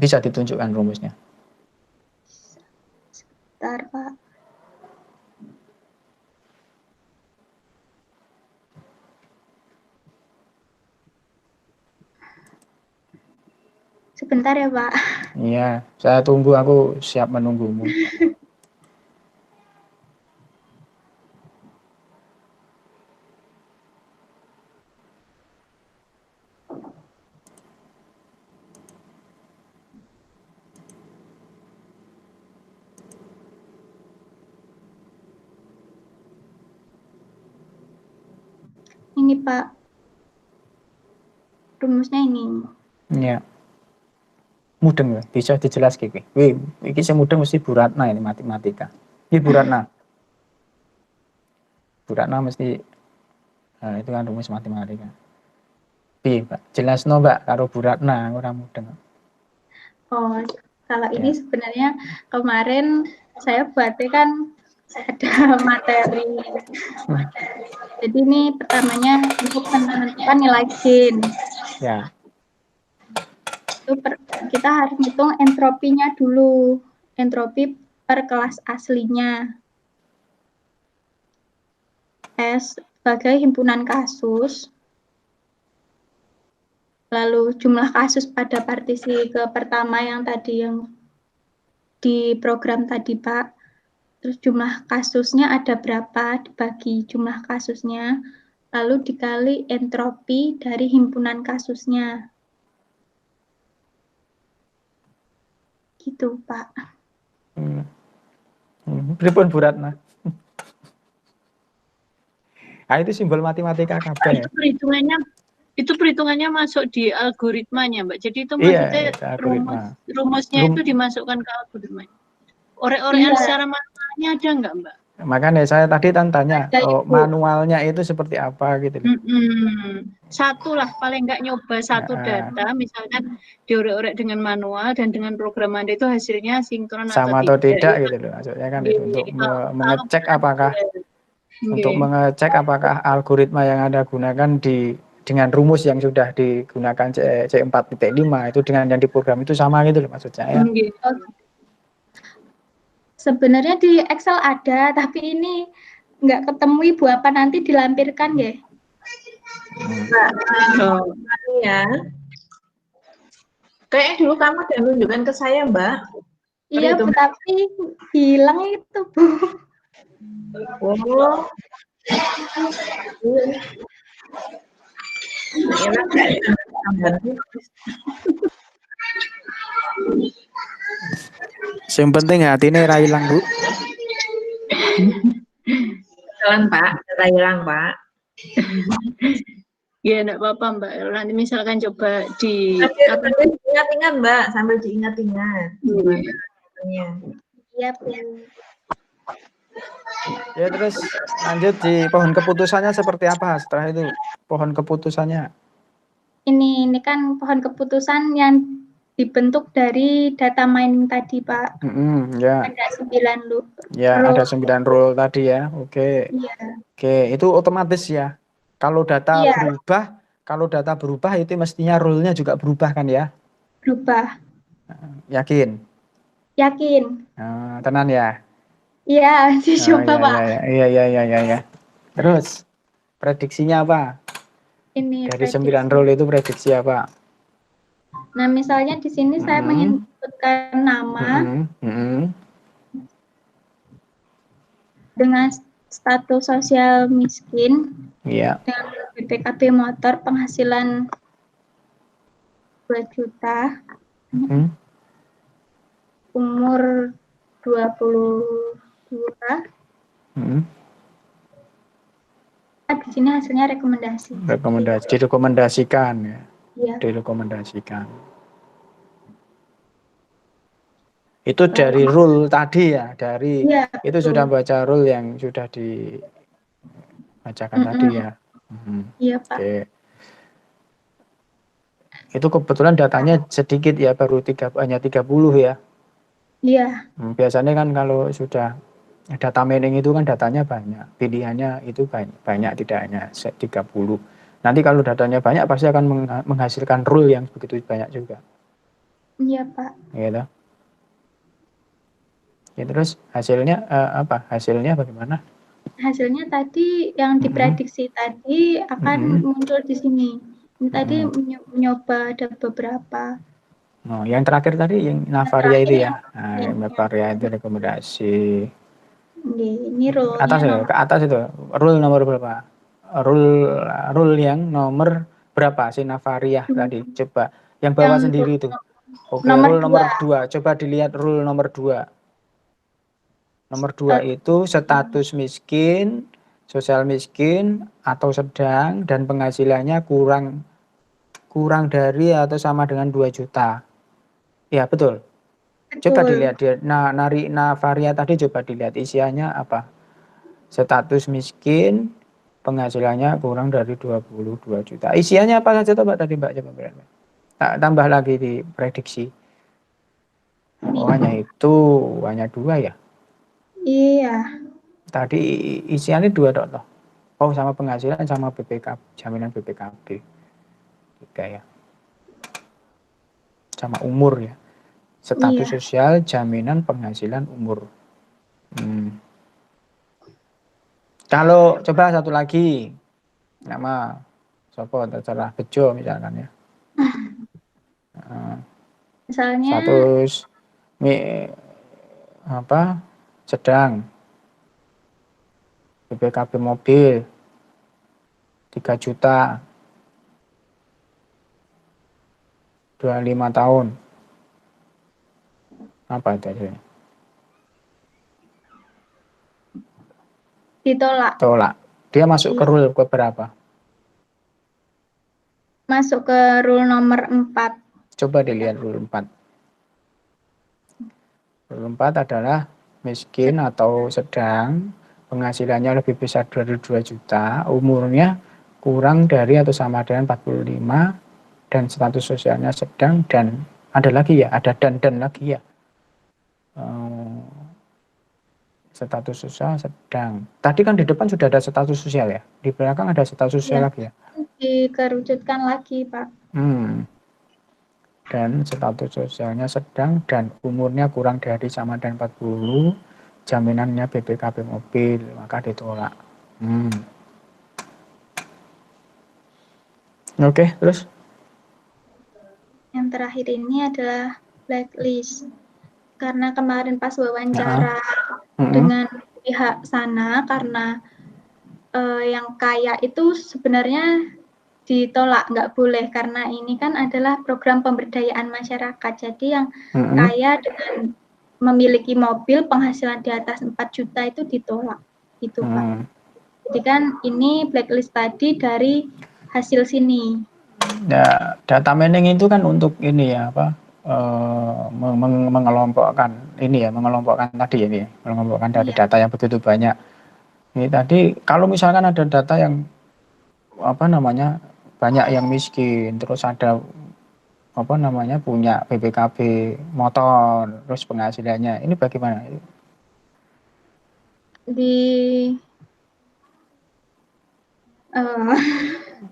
Bisa ditunjukkan rumusnya? Sebentar, Pak. Sebentar ya, Pak. Iya, saya tunggu, aku siap menunggumu. Ini, Pak. Rumusnya ini. Iya. Mudeng ya, bisa dijelaskan iki. Wih, iki sing mudeng mesti Bu Ratna ini matematika. Iki Bu Ratna. Bu Ratna mesti itu kan rumus matematika. Piye, Mbak? Jelasno, Mbak, karo Bu Ratna ora mudeng. Oh, kalau Ya. ini sebenarnya kemarin saya buatnya kan ada materi. Jadi ini pertamanya untuk menentukan nilai gain. Ya. Itu kita harus hitung entropinya dulu. Entropi per kelas aslinya. S sebagai himpunan kasus. Lalu jumlah kasus pada partisi ke pertama yang tadi yang di program tadi, Pak. Terus jumlah kasusnya ada berapa dibagi jumlah kasusnya, lalu dikali entropi dari himpunan kasusnya. Gitu, Pak. Pripun Bu Ratna? Ah, itu simbol matematika kabeh. Itu perhitungannya masuk di algoritmanya, Mbak. Jadi itu Iya, maksudnya itu algoritma. rumusnya itu dimasukkan ke algoritma. Orek-orekan Iya. secara manualnya ada nggak, Mbak? Makanya saya tadi tanya, Ada, Ibu. manualnya itu seperti apa gitu loh. Satu lah, paling nggak nyoba satu data, misalkan diorek-orek dengan manual dan dengan program Anda itu hasilnya sinkron Sama atau tidak gitu loh. Maksudnya kan itu untuk mengecek apakah algoritma yang Anda gunakan dengan rumus yang sudah digunakan C4.5 itu dengan yang diprogram itu sama gitu loh maksud saya. Sebenarnya di Excel ada, tapi ini nggak ketemu Ibu, apa nanti dilampirkan ya? Ya. Kayaknya dulu kamu udah nunjukkan ke saya, Mbak. Iya, Bu, tapi hilang itu, Bu. Oh. Yang penting hatine ra ilang, Bu. Jalan, Pak. Kita hilang, Pak. Ya, enggak apa-apa, Mbak. Nanti misalkan coba Sambil diingat-ingat, Mbak. Sambil diingat-ingat. Iya, Bu. Ya terus lanjut di pohon keputusannya seperti apa setelah itu pohon keputusannya? Ini kan pohon keputusan yang dibentuk dari data mining tadi, Pak. Ya. Ada 9 loop. Ya, ada 9 rule tadi ya. Oke. Iya. Oke, itu otomatis ya. Kalau data berubah itu mestinya rule-nya juga berubah kan ya? Berubah. Yakin? Yakin. Tenan ya? Iya, dicoba, Pak. Iya. Terus prediksinya apa? Ini dari 9 rule itu prediksi apa? Nah, misalnya di sini saya menyebutkan nama dengan status sosial miskin, dengan BPKB motor penghasilan 2 juta, umur 22. Di sini hasilnya rekomendasi. Direkomendasikan ya. Iya. Direkomendasikan. Itu dari rule tadi ya, itu sudah baca rule yang sudah dibacakan tadi ya. Iya, Pak. Oke. Itu kebetulan datanya sedikit ya, baru hanya 30 ya. Iya. Biasanya kan kalau sudah data mining itu kan datanya banyak, pilihannya itu banyak tidak hanya 30. Nanti kalau datanya banyak pasti akan menghasilkan rule yang begitu banyak juga. Iya, Pak. Gitu. Ya, terus hasilnya apa? Hasilnya bagaimana? Hasilnya tadi yang diprediksi tadi akan muncul di sini. Ini tadi mencoba ada beberapa. Oh, yang terakhir tadi yang Navaria itu ya. Nah, yang Iya. Navaria itu rekomendasi. Ini Atas ya, rule-nya ke atas itu. Rule nomor berapa? Rule yang nomor berapa si Navaria tadi? Coba yang bawah yang sendiri itu. Oke, nomor rule 2. nomor 2. Coba dilihat rule nomor 2. Nomor 2 itu status miskin, sosial miskin atau sedang dan penghasilannya kurang dari atau sama dengan 2 juta. Ya, betul. Coba Betul. dilihat dia. Nah, Navaria tadi coba dilihat isiannya apa? Status miskin, penghasilannya kurang dari 22 juta. Isiannya apa saja Mbak tadi Mbak? Coba Mbak. Tambah lagi di prediksi. Oh, hanya 2 ya. Iya. Tadi isiannya 2 toh. Oh, sama penghasilan sama BPKB, jaminan BPKB. 3 ya. Sama umur ya. Status Iya. sosial, jaminan penghasilan umur. Kalau coba satu lagi, nama sopo terserah bejo misalkan ya. Misalnya Status apa sedang BPKB mobil 3 juta 25 tahun. Apa itu? ditolak. Tolak. Dia masuk ke Iya. rule ke berapa? Masuk ke rule nomor 4. Coba dilihat rule 4. Rule 4 adalah miskin atau sedang, penghasilannya lebih besar dari 2 juta, umurnya kurang dari atau sama dengan 45, dan status sosialnya sedang, dan ada lagi ya, ada dan lagi ya. Status sosial sedang. Tadi kan di depan sudah ada status sosial ya, di belakang ada status sosial Ya. lagi ya. Dikerucutkan lagi, Pak. Dan status sosialnya sedang dan umurnya kurang dari sama dengan 40, jaminannya BPKB mobil, maka ditolak. Oke, terus? Yang terakhir ini adalah blacklist. Karena kemarin pas wawancara dengan pihak sana, karena yang kaya itu sebenarnya ditolak, nggak boleh, karena ini kan adalah program pemberdayaan masyarakat. Jadi yang kaya dengan memiliki mobil penghasilan di atas 4 juta itu ditolak, gitu Pak. Jadi kan ini blacklist tadi dari hasil sini. Ya, data mining itu kan untuk ini ya apa? Mengelompokkan ini ya, mengelompokkan tadi ya, mengelompokkan dari data yang begitu banyak. Ini tadi kalau misalkan ada data yang apa namanya banyak yang miskin, terus ada apa namanya punya BPKB motor, terus penghasilannya ini bagaimana?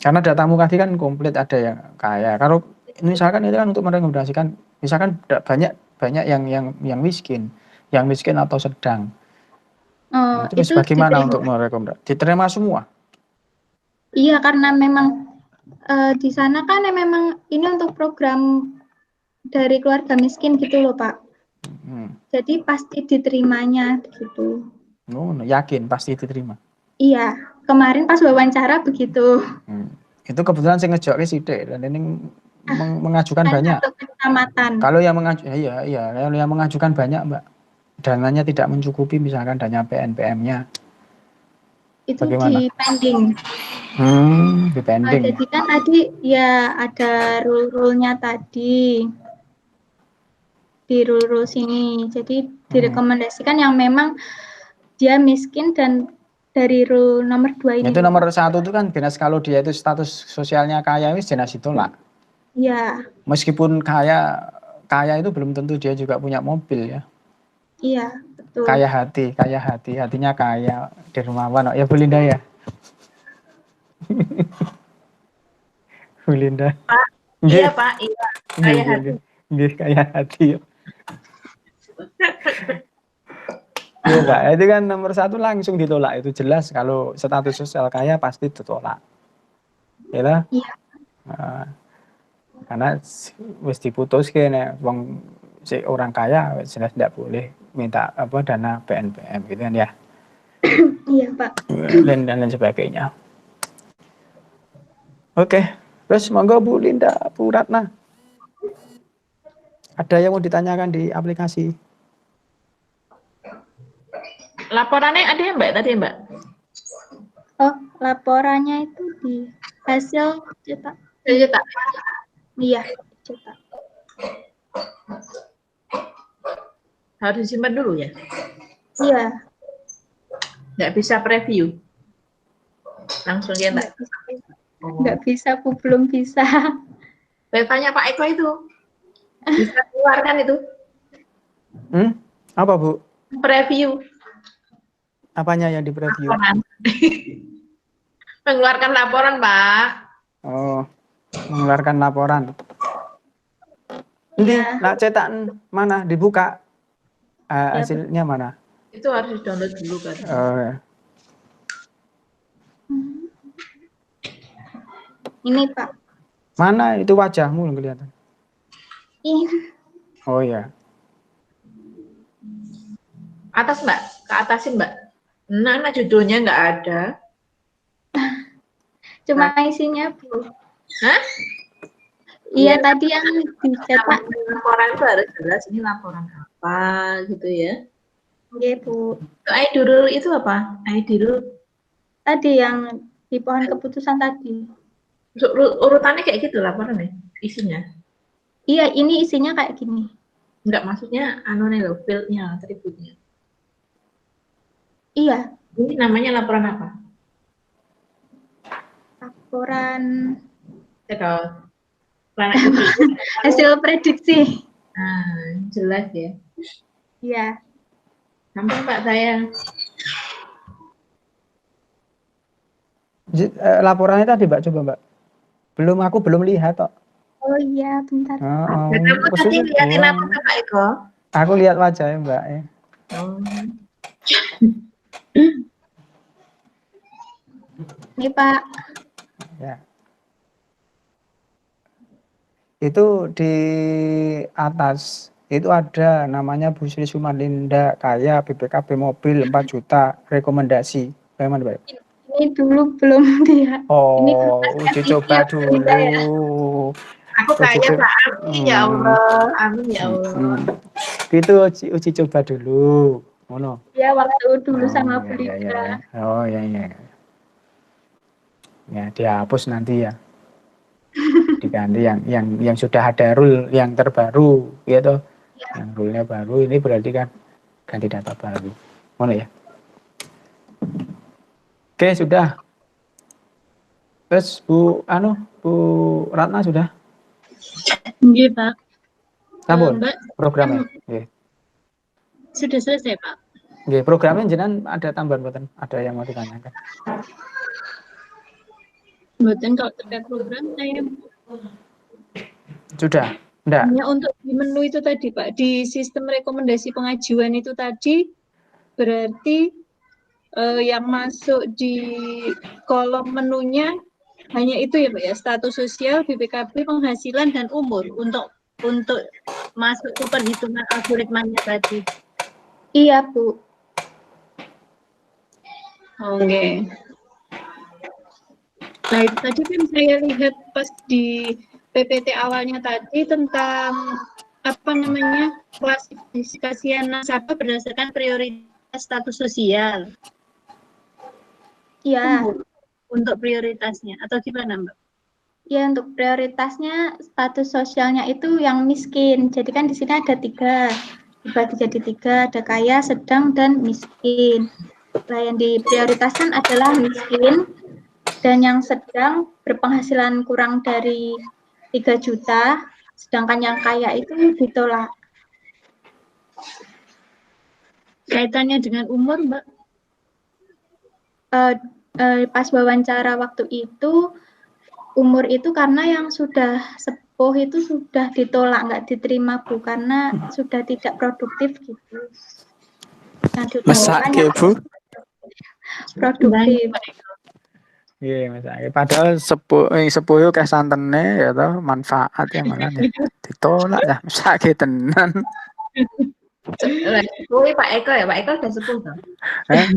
Karena datamu tadi kan komplit, ada yang kaya. Kalau misalkan itu kan untuk merekomendasikan, misalkan banyak yang miskin atau sedang. Itu bagaimana untuk merekomendasikan? Diterima semua? Iya, karena memang di sana kan memang ini untuk program dari keluarga miskin gitu loh Pak. Jadi pasti diterimanya gitu. Oh, yakin pasti diterima? Iya, kemarin pas wawancara begitu. Itu kebetulan saya ngejoki sidik dan ini mengajukan banyak. Kalau yang mengajukan banyak Mbak, dananya tidak mencukupi misalkan dana PNPM-nya. Itu bagaimana? Di pending. Di pending. Jadi kan tadi ya ada rule-rule-nya tadi di rule sini. Jadi direkomendasikan yang memang dia miskin dan dari rule nomor 2 ini. Itu nomor 1 itu kan jelas kalau dia itu status sosialnya kaya, ini jelas ditolak. Iya. Meskipun kaya itu belum tentu dia juga punya mobil ya. Iya, betul. Kaya hati, hatinya kaya, dermawan. Ya Bu Linda ya. Bu Linda. Pak. Iya Pak, iya. Kaya hati. Kaya hati. Ya Mbak, itu kan nomor 1 langsung ditolak, itu jelas kalau status sosial kaya pasti ditolak. Ya lah? Iya. Karena wis diputus nek wong si orang kaya jelas tidak boleh minta dana PNPM gitu kan ya. Iya, Pak. Dan lain sebagainya. Oke, terus monggo Bu Linda, Bu Ratna. Ada yang mau ditanyakan di aplikasi? Laporannya ada ya Mbak tadi Mbak? Oh, laporannya itu di hasil cetak. Cetak. Iya, cetak. Harus disimpan dulu ya? Iya. Nggak bisa preview? Langsung dia Nggak bisa. Nggak bisa, Bu, belum bisa. Saya tanya Pak Eko itu. Bisa keluarkan itu? Apa Bu? Preview. Apanya yang di preview? Mengeluarkan laporan, Pak. Oh, mengeluarkan laporan. Ini nak cetak mana? Dibuka hasilnya mana? Itu harus download dulu kan. Ini Pak. Mana itu wajahmu yang kelihatan? Ini. Oh ya. Atas Mbak, ke atasin Mbak. Nah, judulnya nggak ada. Cuma isinya Bu. Hah? Iya, tadi yang dicetak. Laporan itu harus jelas ini laporan apa gitu ya. Iya Bu. Aidurul itu apa? Aidurul. Tadi yang di pohon keputusan tadi. Urutannya kayak gitu laporannya, isinya. Iya, ini isinya kayak gini. Enggak, maksudnya loh, fieldnya, atributnya. Iya. Ini namanya laporan apa? Laporan Planet hasil prediksi. Nah, jelas ya. Iya. Sampai Pak saya. Laporannya tadi Mbak, coba Mbak. Aku belum lihat kok. Oh iya, bentar. Kamu tadi lihatin apa Pak Eko? Aku lihat wajahnya Mbak. Oh. Ini Pak. Ya. Itu di atas itu ada namanya Bu Sri Sumarlinda kaya BPKB mobil 4 juta rekomendasi. Bagaimana Mbak? Ini dulu belum dia. Oh, ini uji coba dulu. Ya. Aku kaya Pak, amin ya Allah, amin ya Allah. Itu uji coba dulu. Mono. Ya, waktu dulu sama Bu Linda. Ya. Oh ya. Ya, dihapus nanti ya. Diganti yang sudah ada rule yang terbaru gitu. Ya. Yang rule-nya baru ini berarti kan ganti data baru. Mono ya. Oke, sudah. Terus Bu Ratna sudah? Iya, Pak. Sampun. Mbak, Programnya. Nggih. Sudah selesai, Pak. Nggih, programnya jenengan ada tambahan mboten? Ada yang mau ditanyakan? Mboten kalau terkait program saya Sudah. Enggak. hanya untuk di menu itu tadi, Pak. Di sistem rekomendasi pengajuan itu tadi berarti yang masuk di kolom menunya hanya itu ya Pak ya, status sosial, BPKB, penghasilan dan umur untuk masuk ke perhitungan algoritmanya tadi. Iya Bu. Oke. Nah itu tadi kan saya lihat pas di PPT awalnya tadi tentang klasifikasian nasabah berdasarkan prioritas status sosial. Iya. Untuk prioritasnya atau gimana Mbak? Ya, untuk prioritasnya status sosialnya itu yang miskin. Jadi kan di sini ada 3, dibagi jadi 3, ada kaya, sedang, dan miskin. Nah, yang diprioritaskan adalah miskin dan yang sedang berpenghasilan kurang dari 3 juta, sedangkan yang kaya itu ditolak. Kaitannya dengan umur, Mbak? Pas wawancara waktu itu, umur itu karena yang sudah sepuh itu sudah ditolak, nggak diterima Bu, karena sudah tidak produktif gitu. Masak ke Bu? Produktif. Iya, Mas Aki. Padahal sepuh yo kayak santene ya toh, manfaat ya malah ya. Ditolak ya Mas Aki tenan. Pak Eko ya, Pak Eko udah sepuh toh. Eh,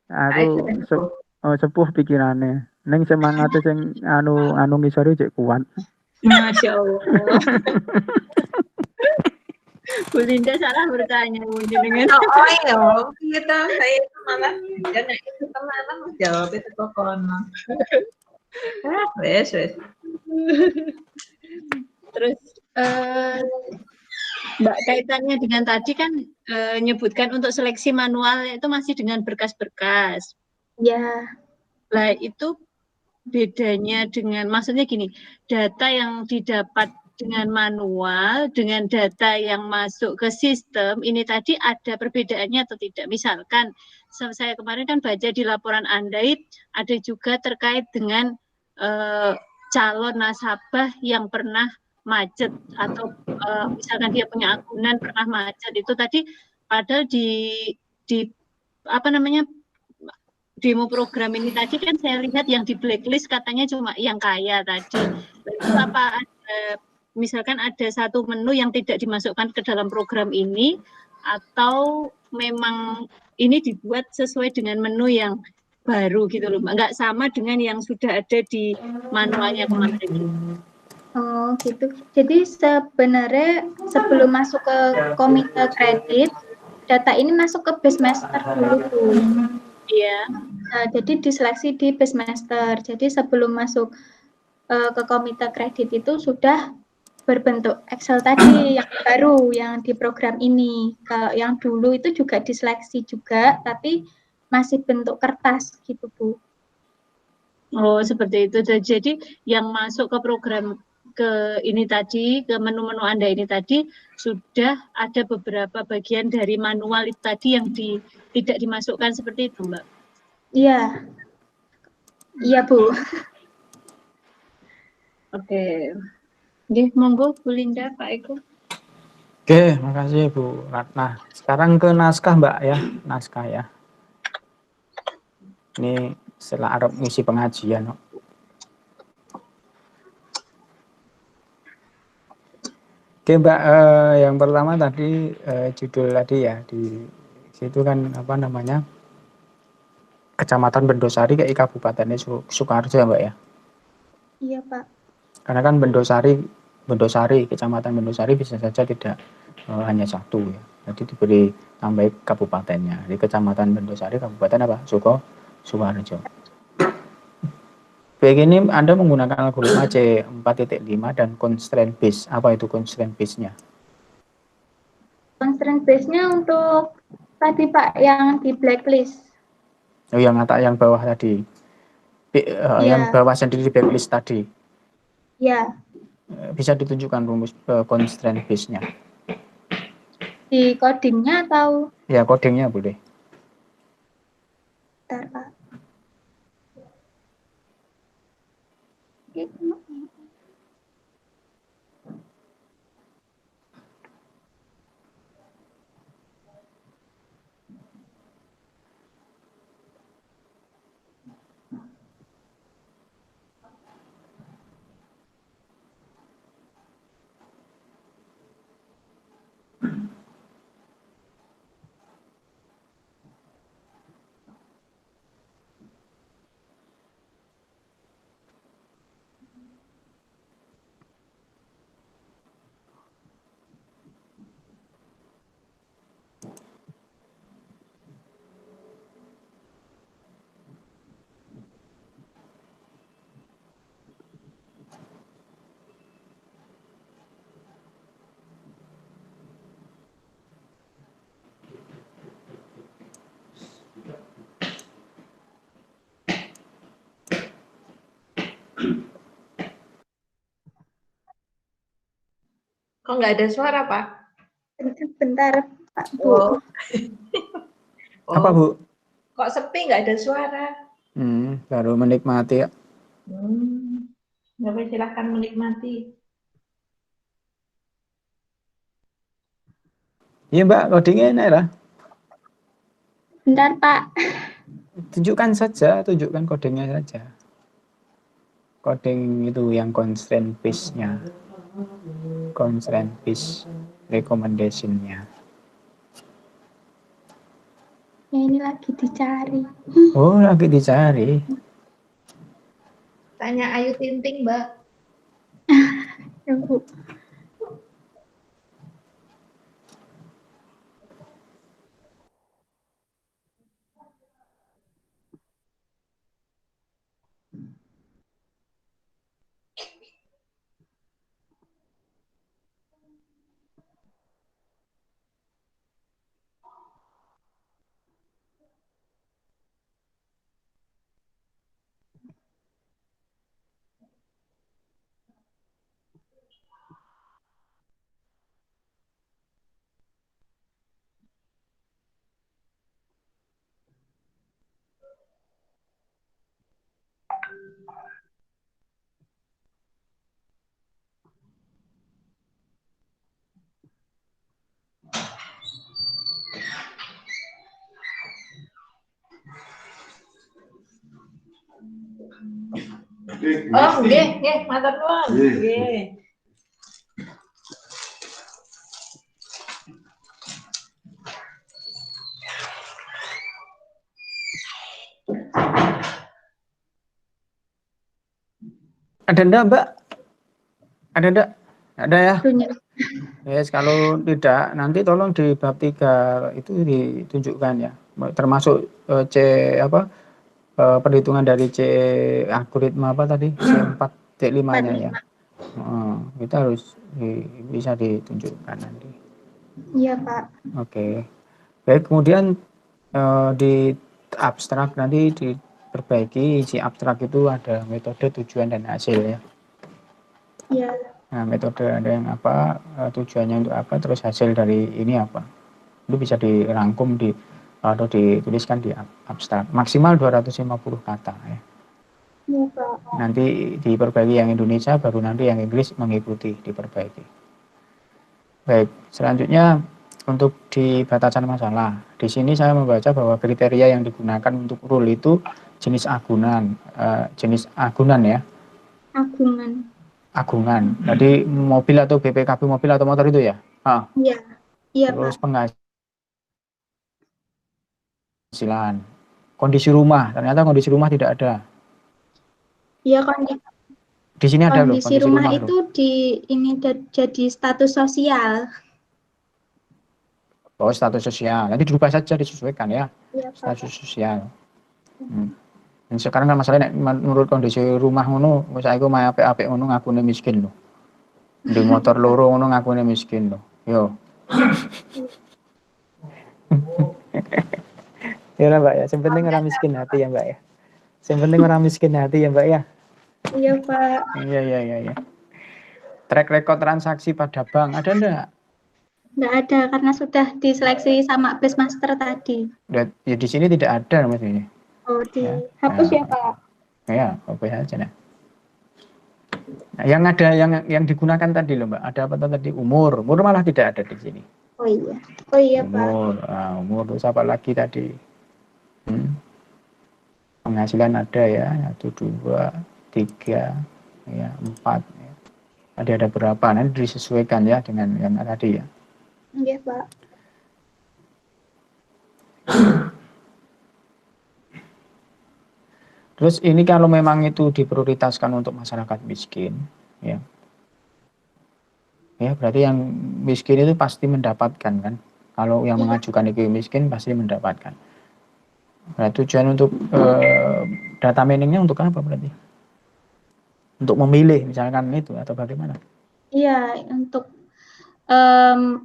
Pak aku Eko udah sepuh. sepuh pikirannya. Ning semangate sing anu ngisori cek kuat. Masya Allah. Bu Linda salah bertanya Bu dengan Oh iya, gitu. Saya itu malah jangan itu teman jawab itu kok kono. Wes. terus Mbak kaitannya dengan tadi kan nyebutkan untuk seleksi manual itu masih dengan berkas-berkas. Ya, Lah itu bedanya dengan maksudnya gini, data yang didapat dengan manual dengan data yang masuk ke sistem ini tadi ada perbedaannya atau tidak? Misalkan saya kemarin kan baca di laporan Andait ada juga terkait dengan calon nasabah yang pernah macet atau misalkan dia punya agunan pernah macet itu tadi padahal di apa namanya demo program ini tadi kan saya lihat yang di blacklist katanya cuma yang kaya tadi. Itu apa ada, misalkan ada satu menu yang tidak dimasukkan ke dalam program ini atau memang ini dibuat sesuai dengan menu yang baru gitu loh, nggak sama dengan yang sudah ada di manualnya kemarin. oh gitu. Jadi sebenarnya sebelum masuk ke komite kredit, data ini masuk ke Basemester dulu Bu. Iya. Nah, jadi diseleksi di Basemester. Jadi sebelum masuk ke komite kredit itu sudah berbentuk Excel tadi yang baru yang di program ini. Kalau yang dulu itu juga diseleksi juga, tapi masih bentuk kertas gitu Bu. Oh seperti itu. Jadi yang masuk ke program ke ini tadi, ke menu-menu Anda ini tadi sudah ada beberapa bagian dari manual itu tadi yang tidak dimasukkan seperti itu, Mbak. Iya. Iya, Bu. Oke. Oke, monggo Bu Linda, Pak Eko. Oke, makasih Bu Ratna. Sekarang ke naskah Mbak ya, naskah ya. Ini setelah Arab ngisi pengajian. Oke Mbak, yang pertama tadi judul tadi ya di situ kan apa namanya Kecamatan Bendosari kayak Kabupaten Sukoharjo ya Mbak ya. Iya Pak. Karena kan Bendosari, Kecamatan Bendosari bisa saja tidak hanya satu ya. Jadi diberi tambah kabupatennya. Di Kecamatan Bendosari, Kabupaten apa? Sukoharjo. Baik ini Anda menggunakan algoritma C4.5 dan constraint base. Apa itu constraint base-nya? Constraint base-nya untuk tadi Pak yang di blacklist. Oh yang bawah tadi. Yang bawah sendiri di blacklist tadi. Iya. Bisa ditunjukkan rumus constraint base-nya. Di codingnya atau? Ya codingnya boleh. Bentar Pak. Kok nggak ada suara, Pak? Bentar, Pak, Bu. Oh. Apa, Bu? Kok sepi nggak ada suara? Baru menikmati ya. Bapak silahkan menikmati. Iya, Mbak, codingnya ini lah. Bentar, Pak. Tunjukkan codingnya saja. coding itu yang constraint based-nya. Constraint based recommendation-nya. Ya ini lagi dicari. Oh, lagi dicari. Tanya Ayu Tinting, Mbak. Ya, Bu. Oh, nggih, matur nuwun. Nggih. Ada enggak, Mbak? Ada enggak? Ada ya? Punya. Yes, kalau tidak nanti tolong di bab 3 itu ditunjukkan ya. Termasuk C apa? Perhitungan dari C algoritma apa tadi? C4 C5-nya ya. Kita harus bisa ditunjukkan nanti. Iya, Pak. Oke. Baik, kemudian di abstrak nanti diperbaiki isi abstrak itu ada metode, tujuan, dan hasil ya. Iya. Nah, metode ada yang apa, tujuannya untuk apa, terus hasil dari ini apa. Itu bisa dirangkum atau dituliskan di abstrak. Maksimal 250 kata ya. Iya, Pak. Nanti diperbaiki yang Indonesia, baru nanti yang Inggris mengikuti diperbaiki. Baik, selanjutnya untuk di batasan masalah. Di sini saya membaca bahwa kriteria yang digunakan untuk rule itu jenis agunan ya. Agungan. Jadi mobil atau BPKB mobil atau motor itu ya. Iya. Iya, Terus Pak. penghasilan. Kondisi rumah, ternyata kondisi rumah tidak ada. Iya, Di sini ada loh kondisi rumah itu jadi status sosial. Oh, status sosial. Nanti dirubah saja, disesuaikan ya. Iya, Pak. Status sosial. Dan sekarang kan masalahnya menurut kondisi rumah ngono, saya iku mah apik-apik ngono ngakune miskin loh. Di motor loro ngono ngakune miskin loh. Yo. Ya Mbak ya, yang penting orang miskin hati ya Mbak ya. Yang penting orang miskin hati ya Mbak ya. Iya, Pak. Iya. Track record transaksi pada bank ada enggak? Enggak ada karena sudah diseleksi sama Bestmaster tadi. Ya di sini tidak ada Mas ini. Oh, dihapus ya, Pak. Ya, apa saja nah. Nah, yang ada yang digunakan tadi loh Mbak, ada apa tadi umur malah tidak ada di sini. Oh iya umur, Pak. Umur terus apa lagi tadi? Penghasilan ada ya, 1, 2, 3, ya 4. Ya. Tadi ada berapa? Nanti disesuaikan ya dengan yang tadi ya. Iya Pak. Terus ini kalau memang itu diprioritaskan untuk masyarakat miskin, ya berarti yang miskin itu pasti mendapatkan kan. Kalau yang mengajukan itu miskin pasti mendapatkan. Berarti tujuan untuk data miningnya untuk apa berarti? Untuk memilih misalkan itu atau bagaimana? Iya, untuk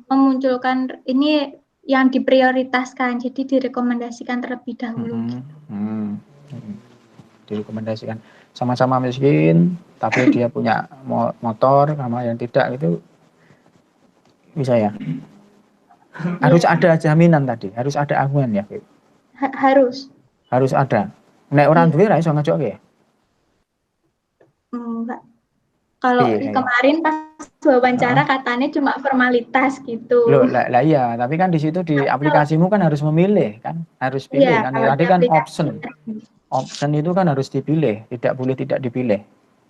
memunculkan ini yang diprioritaskan, jadi direkomendasikan terlebih dahulu. Direkomendasikan sama-sama miskin tapi dia punya motor sama yang tidak itu bisa ya. Harus ada jaminan tadi, harus ada agunan ya. Harus ada. Nek orang duwe ra iso ngajokke ya? Enggak. Kalau kemarin pas wawancara katanya cuma formalitas gitu. Loh, lah iya, tapi kan di situ di aplikasimu kan harus memilih kan, harus pilih kan. Tadi kan option itu kan harus dipilih, tidak boleh tidak dipilih.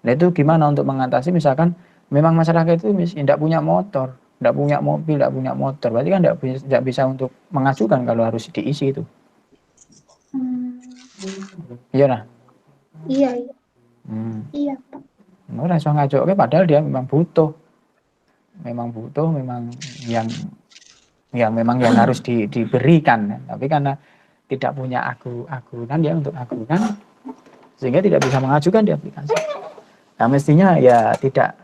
Nah itu gimana untuk mengatasi misalkan memang masyarakat itu tidak punya motor, tidak punya mobil, tidak punya motor, berarti kan tidak bisa untuk mengajukan kalau harus diisi itu. Hmm, Iya nah. iya, iya, iya, Pak. Ora iso ngajuke padahal dia memang butuh, memang yang harus diberikan, tapi karena tidak punya agunan ya untuk agunan sehingga tidak bisa mengajukan di aplikasi. Nah mestinya ya tidak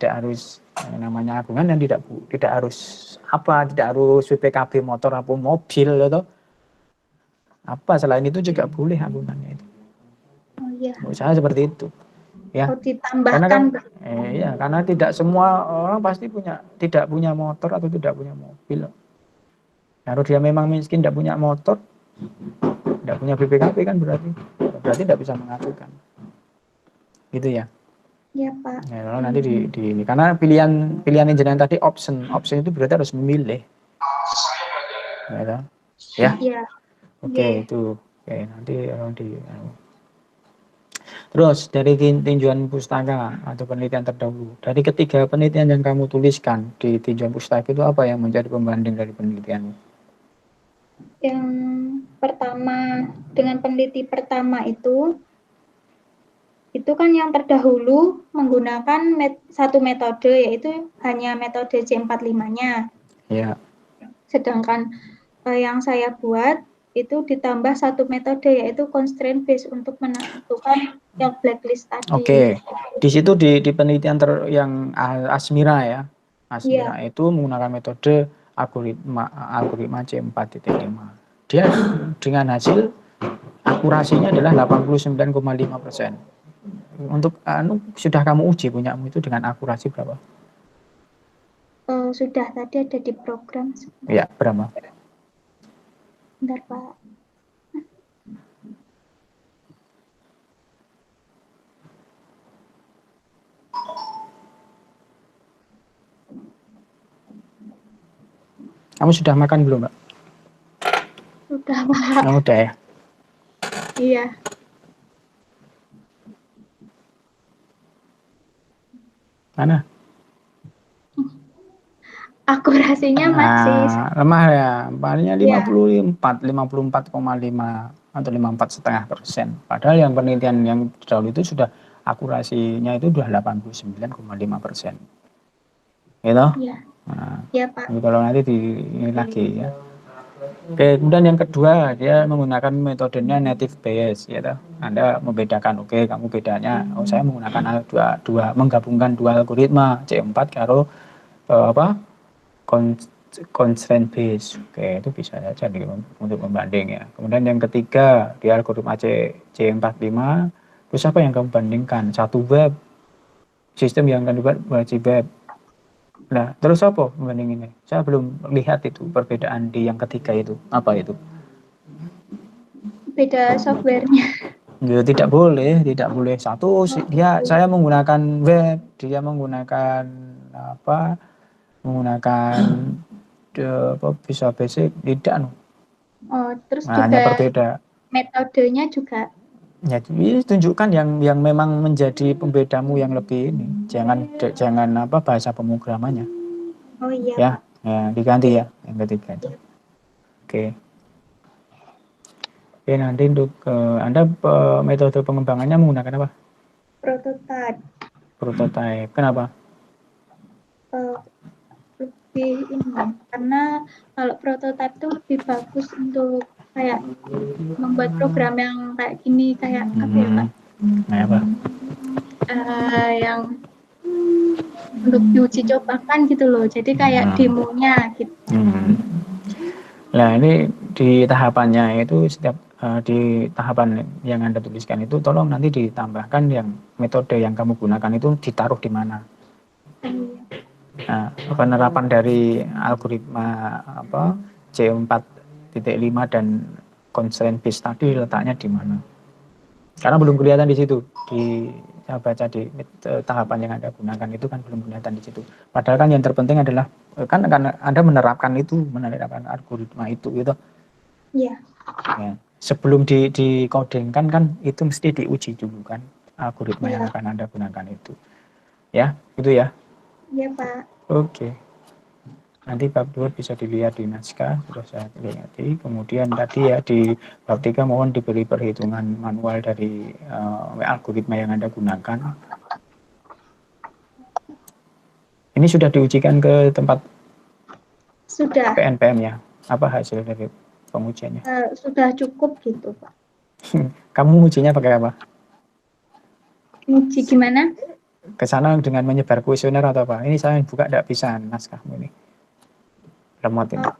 harus namanya agungan dan tidak harus tidak harus BPKB motor atau mobil atau selain itu juga boleh agunannya itu. Oh iya. Menurut saya seperti itu. Ya. Oh, ditambahkan. Karena tidak semua orang pasti tidak punya motor atau tidak punya mobil. Kalau dia memang miskin tidak punya motor, tidak punya BPKB kan berarti tidak bisa mengajukan. Gitu ya. Iya, Pak. Ya, kalau nanti ini karena pilihan yang tadi option itu berarti harus memilih. Ya. Iya. Oke, itu. Oke, nanti orang Terus dari tinjauan pustaka atau penelitian terdahulu, dari ketiga penelitian yang kamu tuliskan di tinjauan pustaka itu apa yang menjadi pembanding dari penelitianmu? Yang pertama, dengan peneliti pertama itu kan yang terdahulu menggunakan satu metode, yaitu hanya metode C45-nya. Ya. Sedangkan yang saya buat itu ditambah satu metode, yaitu constraint based untuk menentukan yang blacklist tadi. Oke. Di situ di penelitian yang Asmira ya. Asmira itu menggunakan metode algoritma C4.5. Dia dengan hasil akurasinya adalah 89,5%. Untuk sudah kamu uji punyamu itu dengan akurasi berapa? Sudah, tadi ada di program. Ya, berapa? Bentar, Pak. Kamu sudah makan belum, Mbak? Sudah, Pak. Udah ya? Iya. Mana? Akurasinya masih lemah ya, paling 54,5 atau 54,5%. Padahal yang penelitian yang dahulu itu sudah akurasinya itu sudah 89,5%. Gitu? Iya. Ya, Pak. Kalau nanti ini lagi ya. Oke, kemudian yang kedua dia menggunakan metodenya native Bayes, ya toh. Anda membedakan, oke, kamu bedanya, saya menggunakan menggabungkan dua algoritma C4 karo constraint based. Oke, itu bisa saja untuk membanding ya. Kemudian yang ketiga di algoritma C45, terus apa yang kamu bandingkan? Satu web, sistem yang akan dibuat wajib web. Nah, terus apa membandinginnya? Saya belum lihat itu perbedaan di yang ketiga itu. Apa itu? Beda softwarenya. Ya, tidak boleh. Satu saya menggunakan web, dia menggunakan bisa basic, tidak. Oh, terus hanya juga berbeda. Metodenya juga. Ya, tunjukkan yang memang menjadi pembedamu yang lebih ini. Jangan bahasa pemrogramannya. Oh iya. Ya, diganti ya yang ketiga itu. Oke, nanti untuk Anda metode pengembangannya menggunakan apa? Prototype. Kenapa? Lebih ini, karena kalau prototype itu lebih bagus untuk kayak membuat program yang kayak gini, kayak apa ya, Pak? Apa? Yang untuk diuji cobakan gitu loh, jadi kayak demonya gitu. Nah, ini di tahapannya itu setiap di tahapan yang Anda tuliskan itu tolong nanti ditambahkan yang metode yang kamu gunakan itu ditaruh di mana. Nah, penerapan dari algoritma C4.5 dan constraint based tadi letaknya di mana? Karena belum kelihatan di situ. Saya baca di tahapan yang Anda gunakan itu kan belum kelihatan di situ. Padahal kan yang terpenting adalah kan Anda menerapkan algoritma itu gitu. Iya. Ya. Sebelum di coding kan itu mesti diuji dulu kan. algoritma yang Iya. akan Anda gunakan itu. Ya, itu ya. Iya, Pak. Oke. Nanti bab 2 bisa dilihat di naskah, sudah saya lihat. Kemudian tadi ya di bab 3 mohon diberi perhitungan manual dari algoritma yang Anda gunakan. Ini sudah diujikan ke tempat Sudah. PNPM ya? Apa hasil dari pengujiannya? Sudah cukup gitu, Pak. Kamu ujinya pakai apa? Uji gimana? Ke sana dengan menyebar kuesioner atau apa? Ini saya buka tidak bisa naskahmu ini. Lemot ini.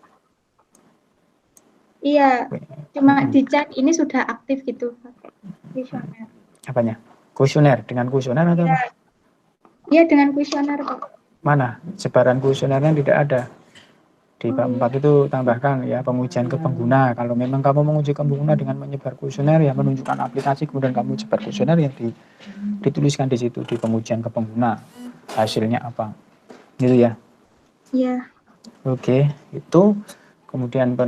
Iya, cuma di chat ini sudah aktif gitu, Pak. Kuesioner. Apanya? Kuesioner? Dengan kuesioner atau apa? Iya, dengan kuesioner, Pak. Mana? Sebaran kuesionernya tidak ada. Di bab 4 itu tambahkan ya pengujian ke pengguna. Kalau memang kamu menguji ke pengguna dengan menyebar kuesioner ya menunjukkan aplikasi kemudian kamu sebar kuesioner yang dituliskan di situ di pengujian ke pengguna. Hasilnya apa? Gitu ya. Iya. Oke, itu kemudian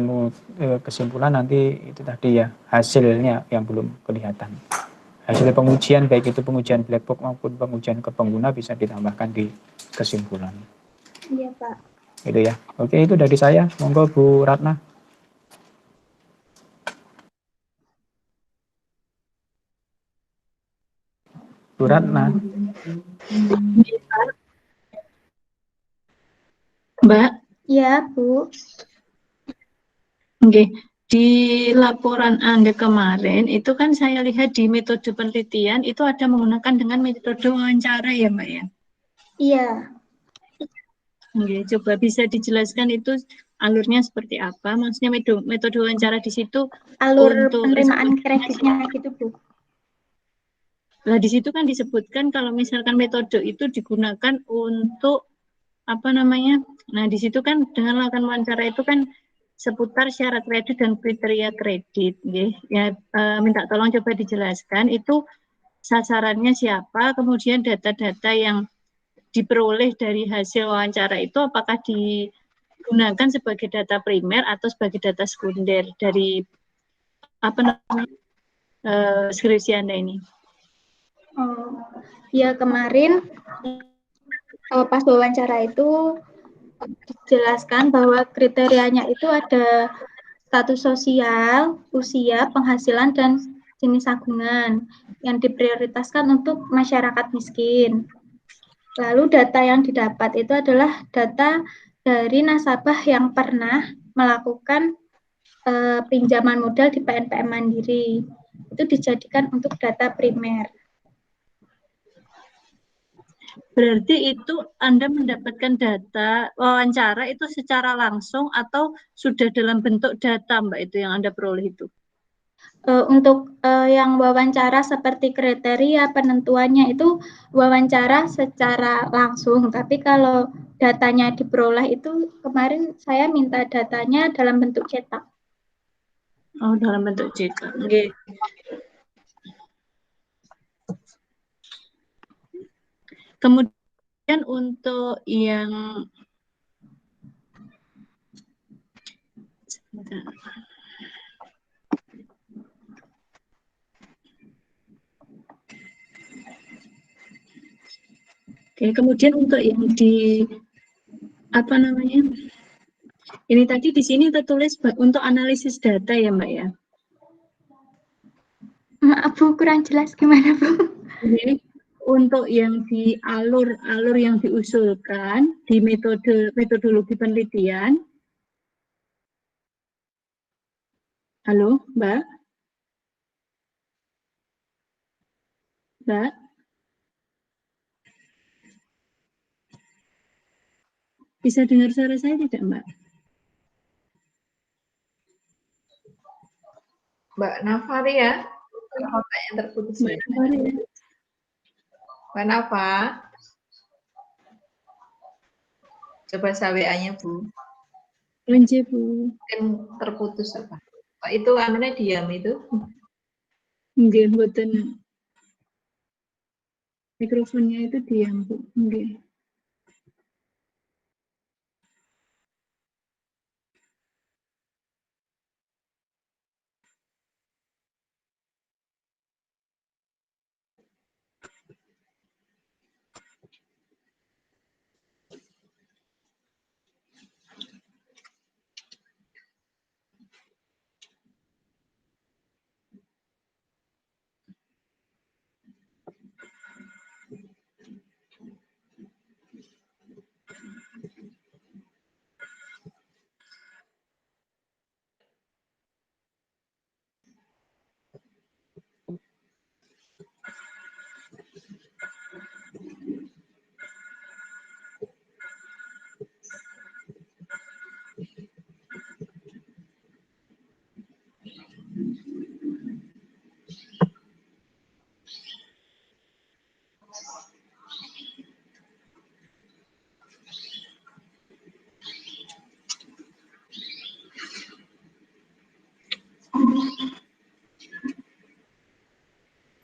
kesimpulan nanti itu tadi ya hasilnya yang belum kelihatan. Hasil pengujian baik itu pengujian black box maupun pengujian ke pengguna bisa ditambahkan di kesimpulan. Iya, Pak. Itu ya. Oke, itu dari saya. Monggo Bu Ratna. Bu Ratna. Mbak, Iya, Bu. oke. Di laporan Anda kemarin, itu kan saya lihat di metode penelitian itu ada menggunakan dengan metode wawancara ya, Mbak ya? Iya. Oke, coba bisa dijelaskan itu alurnya seperti apa? Maksudnya metode wawancara di situ Alur untuk penerimaan kreditnya gitu, Bu. Nah, di situ kan disebutkan kalau misalkan metode itu digunakan untuk apa namanya? Nah, di situ kan dengan melakukan wawancara itu kan seputar syarat kredit dan kriteria kredit, ya. Minta tolong coba dijelaskan itu sasarannya siapa, kemudian data-data yang diperoleh dari hasil wawancara itu apakah digunakan sebagai data primer atau sebagai data sekunder dari apa namanya skripsi Anda ini? Oh, ya kemarin pas wawancara itu dijelaskan bahwa kriterianya itu ada status sosial, usia, penghasilan, dan jenis tabungan yang diprioritaskan untuk masyarakat miskin. Lalu data yang didapat itu adalah data dari nasabah yang pernah melakukan pinjaman modal di PNPM Mandiri. Itu dijadikan untuk data primer. Berarti itu Anda mendapatkan data wawancara itu secara langsung atau sudah dalam bentuk data, Mbak, itu yang Anda peroleh itu? Untuk yang wawancara seperti kriteria penentuannya itu wawancara secara langsung, tapi kalau datanya diperoleh itu kemarin saya minta datanya dalam bentuk cetak. Oh, dalam bentuk cetak. Okay. Kemudian untuk yang Oke, kemudian untuk yang di apa namanya? Ini tadi di sini tertulis untuk analisis data ya, Mbak ya? Maaf Bu, kurang jelas gimana Bu? Jadi untuk yang di alur yang diusulkan di metodologi penelitian. Halo, Mbak? Mbak? Bisa dengar suara saya tidak, Mbak? Mbak Navaria, apa yang terputus Mbak ya? Navaria. Mbak Nava, coba saya WA-nya Bu. Lanjut, Bu. Mungkin terputus apa? Oh, itu anunya diam itu. Nggih, mboten. Mikrofonnya itu diam, Bu. Nggih.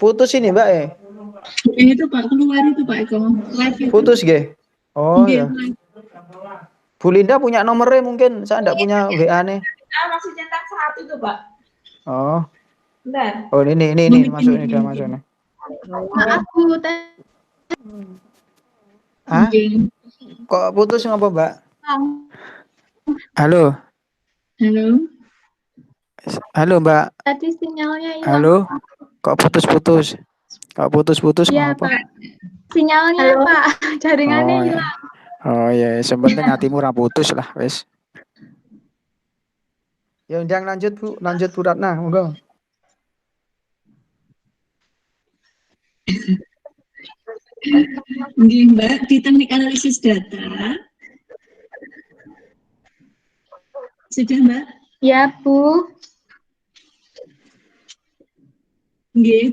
putus ini Mbak ya? Itu Pak, keluar itu Pak Eko. Live itu. Putus nggih. Oh Nggih, ya. live. Bu Linda punya nomornya mungkin, saya enggak punya WA-nya. Masih centang 1 tuh, Pak. Oh. Bentar. Oh ini Mungkin, masuk ini udah mungkin. masuk nih. Maaf Bu, Hah? Nggih. Kok putus ngapa Mbak? Halo. Halo. Halo Mbak. tadi sinyalnya hilang. Halo. Kok putus-putus? Kok putus-putus Iya ngapa? Pak, sinyalnya Pak, jaringannya Oh, ya. hilang. Oh ya, sebenting hatimu ra putus lah, wis. Ya undang lanjut Bu Ratna, monggo. Nggih, Mbak, di teknik analisis data. Sudah, Mbak? Ya Bu, Nggih,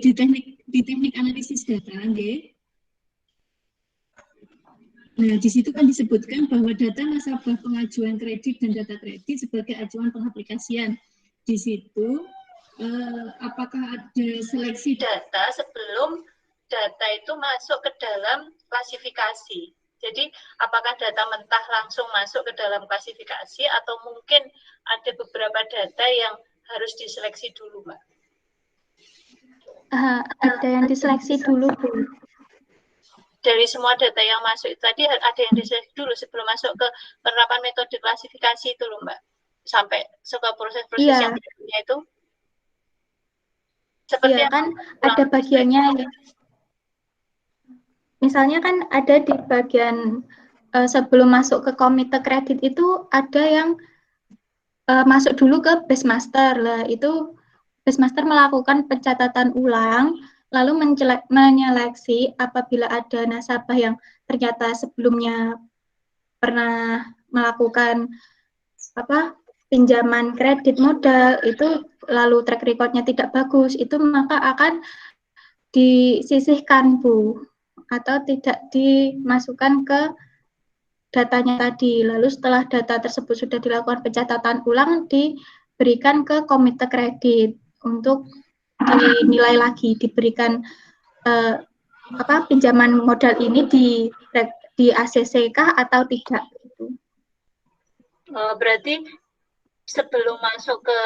di teknik analisis data, nggih. Nah, di situ kan disebutkan bahwa data nasabah pengajuan kredit dan data kredit sebagai acuan pengaplikasian. Di situ, apakah ada seleksi data sebelum data itu masuk ke dalam klasifikasi? Jadi, apakah data mentah langsung masuk ke dalam klasifikasi atau mungkin ada beberapa data yang harus diseleksi dulu, Mbak? ada yang diseleksi dulu Bu. Dari semua data yang masuk itu tadi ada yang diseleksi dulu sebelum masuk ke penerapan metode klasifikasi itu loh Mbak, sampai ke proses-proses Iya. yang berikutnya itu seperti Iya kan ada bagiannya ya. Misalnya kan ada di bagian sebelum masuk ke komite kredit itu ada yang masuk dulu ke base master lah, itu base master melakukan pencatatan ulang lalu menyeleksi apabila ada nasabah yang ternyata sebelumnya pernah melakukan pinjaman kredit modal itu lalu track record-nya tidak bagus, itu maka akan disisihkan Bu atau tidak dimasukkan ke datanya tadi. Lalu setelah data tersebut sudah dilakukan pencatatan ulang, diberikan ke komite kredit untuk dinilai lagi, diberikan pinjaman modal ini di ACC kah atau tidak gitu. berarti sebelum masuk ke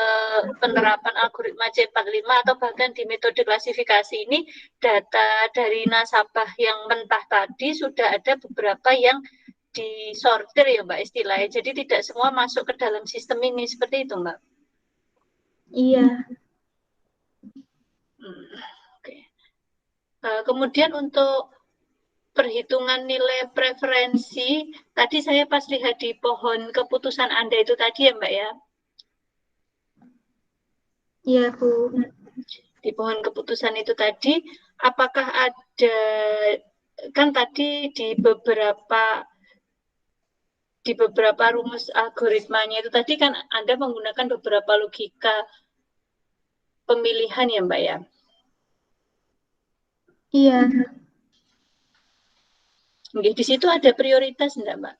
penerapan algoritma C45 atau bahkan di metode klasifikasi ini, data dari nasabah yang mentah tadi sudah ada beberapa yang disortir ya Mbak istilahnya. Jadi tidak semua masuk ke dalam sistem ini, seperti itu Mbak? Iya. Oke. Kemudian untuk perhitungan nilai preferensi, tadi saya pas lihat di pohon keputusan Anda itu tadi ya Mbak ya? Iya Bu. Di pohon keputusan itu tadi, apakah ada, kan tadi di beberapa rumus algoritmanya itu tadi kan Anda menggunakan beberapa logika pemilihan ya Mbak ya? Iya. Di situ ada prioritas enggak Mbak?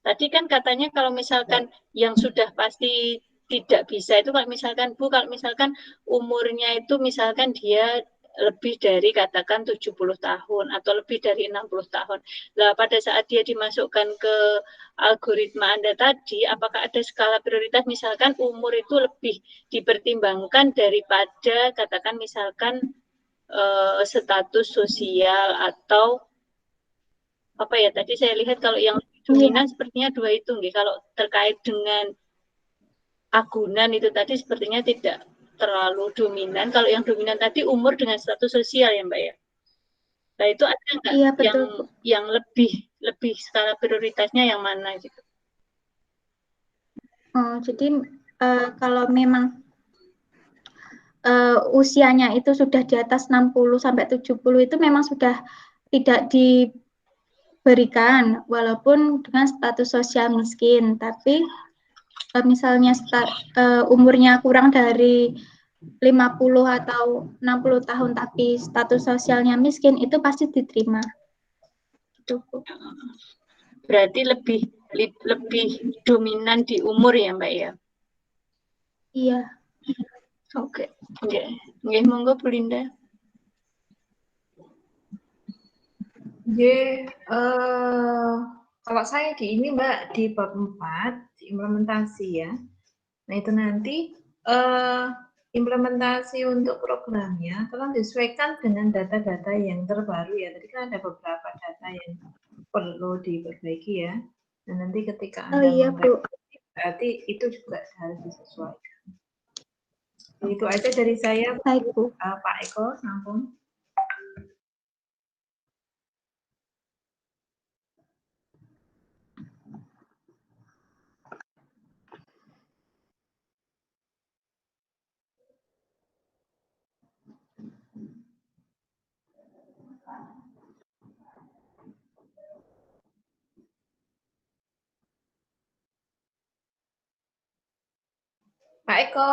Tadi kan katanya kalau misalkan yang sudah pasti tidak bisa itu kalau misalkan umurnya itu misalkan dia lebih dari katakan 70 tahun atau lebih dari 60 tahun. Nah, pada saat dia dimasukkan ke algoritma Anda tadi, apakah ada skala prioritas misalkan umur itu lebih dipertimbangkan daripada katakan misalkan status sosial atau apa ya, tadi saya lihat kalau yang dominan sepertinya dua itu nggih. Kalau terkait dengan agunan itu tadi sepertinya tidak terlalu dominan. Kalau yang dominan tadi umur dengan status sosial ya Mbak ya. Nah itu ada nggak yang lebih skala prioritasnya yang mana gitu? Oh, jadi kalau memang usianya itu sudah di atas 60 sampai 70 itu memang sudah tidak diberikan walaupun dengan status sosial miskin, tapi misalnya umurnya kurang dari 50 atau 60 tahun tapi status sosialnya miskin itu pasti diterima. Berarti lebih dominan di umur ya Mbak ya? Iya. Oke. Nggih, monggo Bu Linda. Kalau saya di ini Mbak, di bab 4, di implementasi ya. Nah itu nanti implementasi untuk programnya tolong disesuaikan dengan data-data yang terbaru ya. Tadi kan ada beberapa data yang perlu diperbaiki ya. Dan nanti ketika Oh Anda iya, Bu. berarti itu juga harus disesuaikan. Itu aja dari saya, Baik, Bu. Pak Eko, sampun. Pak Eko.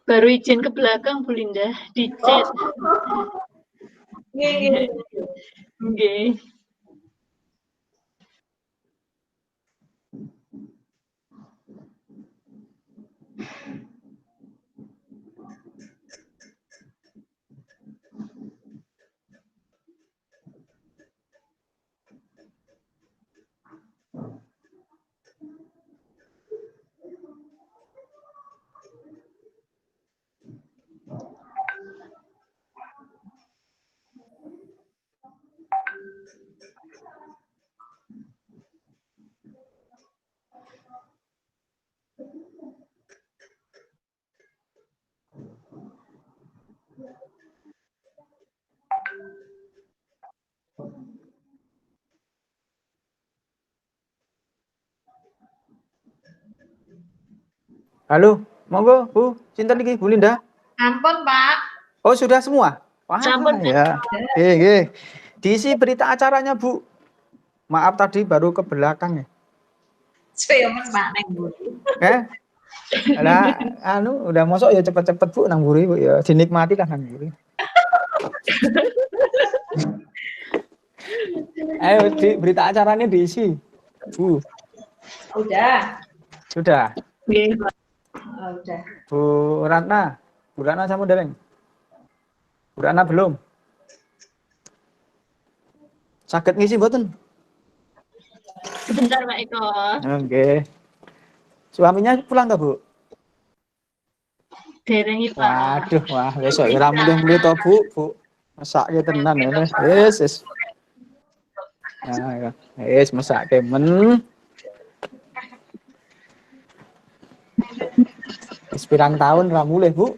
Baru izin ke belakang Bu Linda, di chat. Nggih. Nggih. Halo, monggo Bu, sinten iki Bu Linda? Ampun Pak. Oh sudah semua? Wah Sampun, ya. Oke. Diisi berita acaranya Bu. Maaf tadi baru ke belakang ya. Saya Pak neng Bu. Lah, udah masuk ya cepet-cepet Bu nang mburi Bu ya, dinikmati lah nang mburi. Ayo berita acaranya diisi. Bu. Udah. Sudah. Nggih. Udah. Bu Ratna sama dereng. Bu Ratna belum. Sakit ngisi mboten? Sebentar Pak Eko. Oke. Suaminya pulang enggak, Bu? Dereng iki, Pak. Waduh, wah besok ora mulih-mulih to, Bu. Mesake tenan ngene. Wis. Nah, wis mesake men. Wis pirang tahun ra mulih, Bu?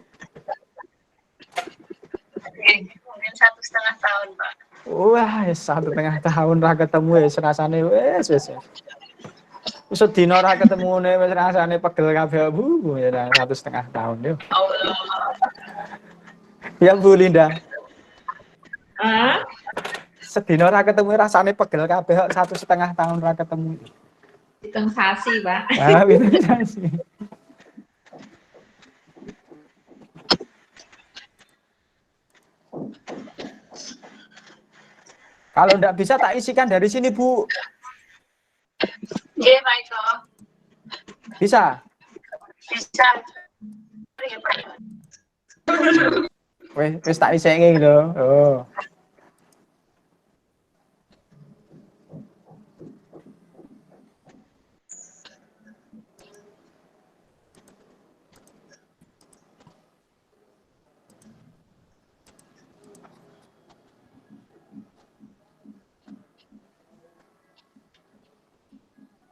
Mungkin 1,5 tahun, Pak. Wah, 1,5 tahun ra ketemu wis rasane wis. Wis sedina ra ketemune wis rasane pegel kabeh, Bu. Ya 1,5 tahun yo. Allah. Ya Bu Linda. Ah? Sedina ra ketemu rasane pegel kabeh kok 1,5 tahun ra ketemu. Hitung sasi, Pak. Ah, bisa sih. Kalau enggak bisa tak isikan dari sini, Bu. Nggih, Pak Eko. Bisa? Bisa. Wis tak isenge lho. Oh.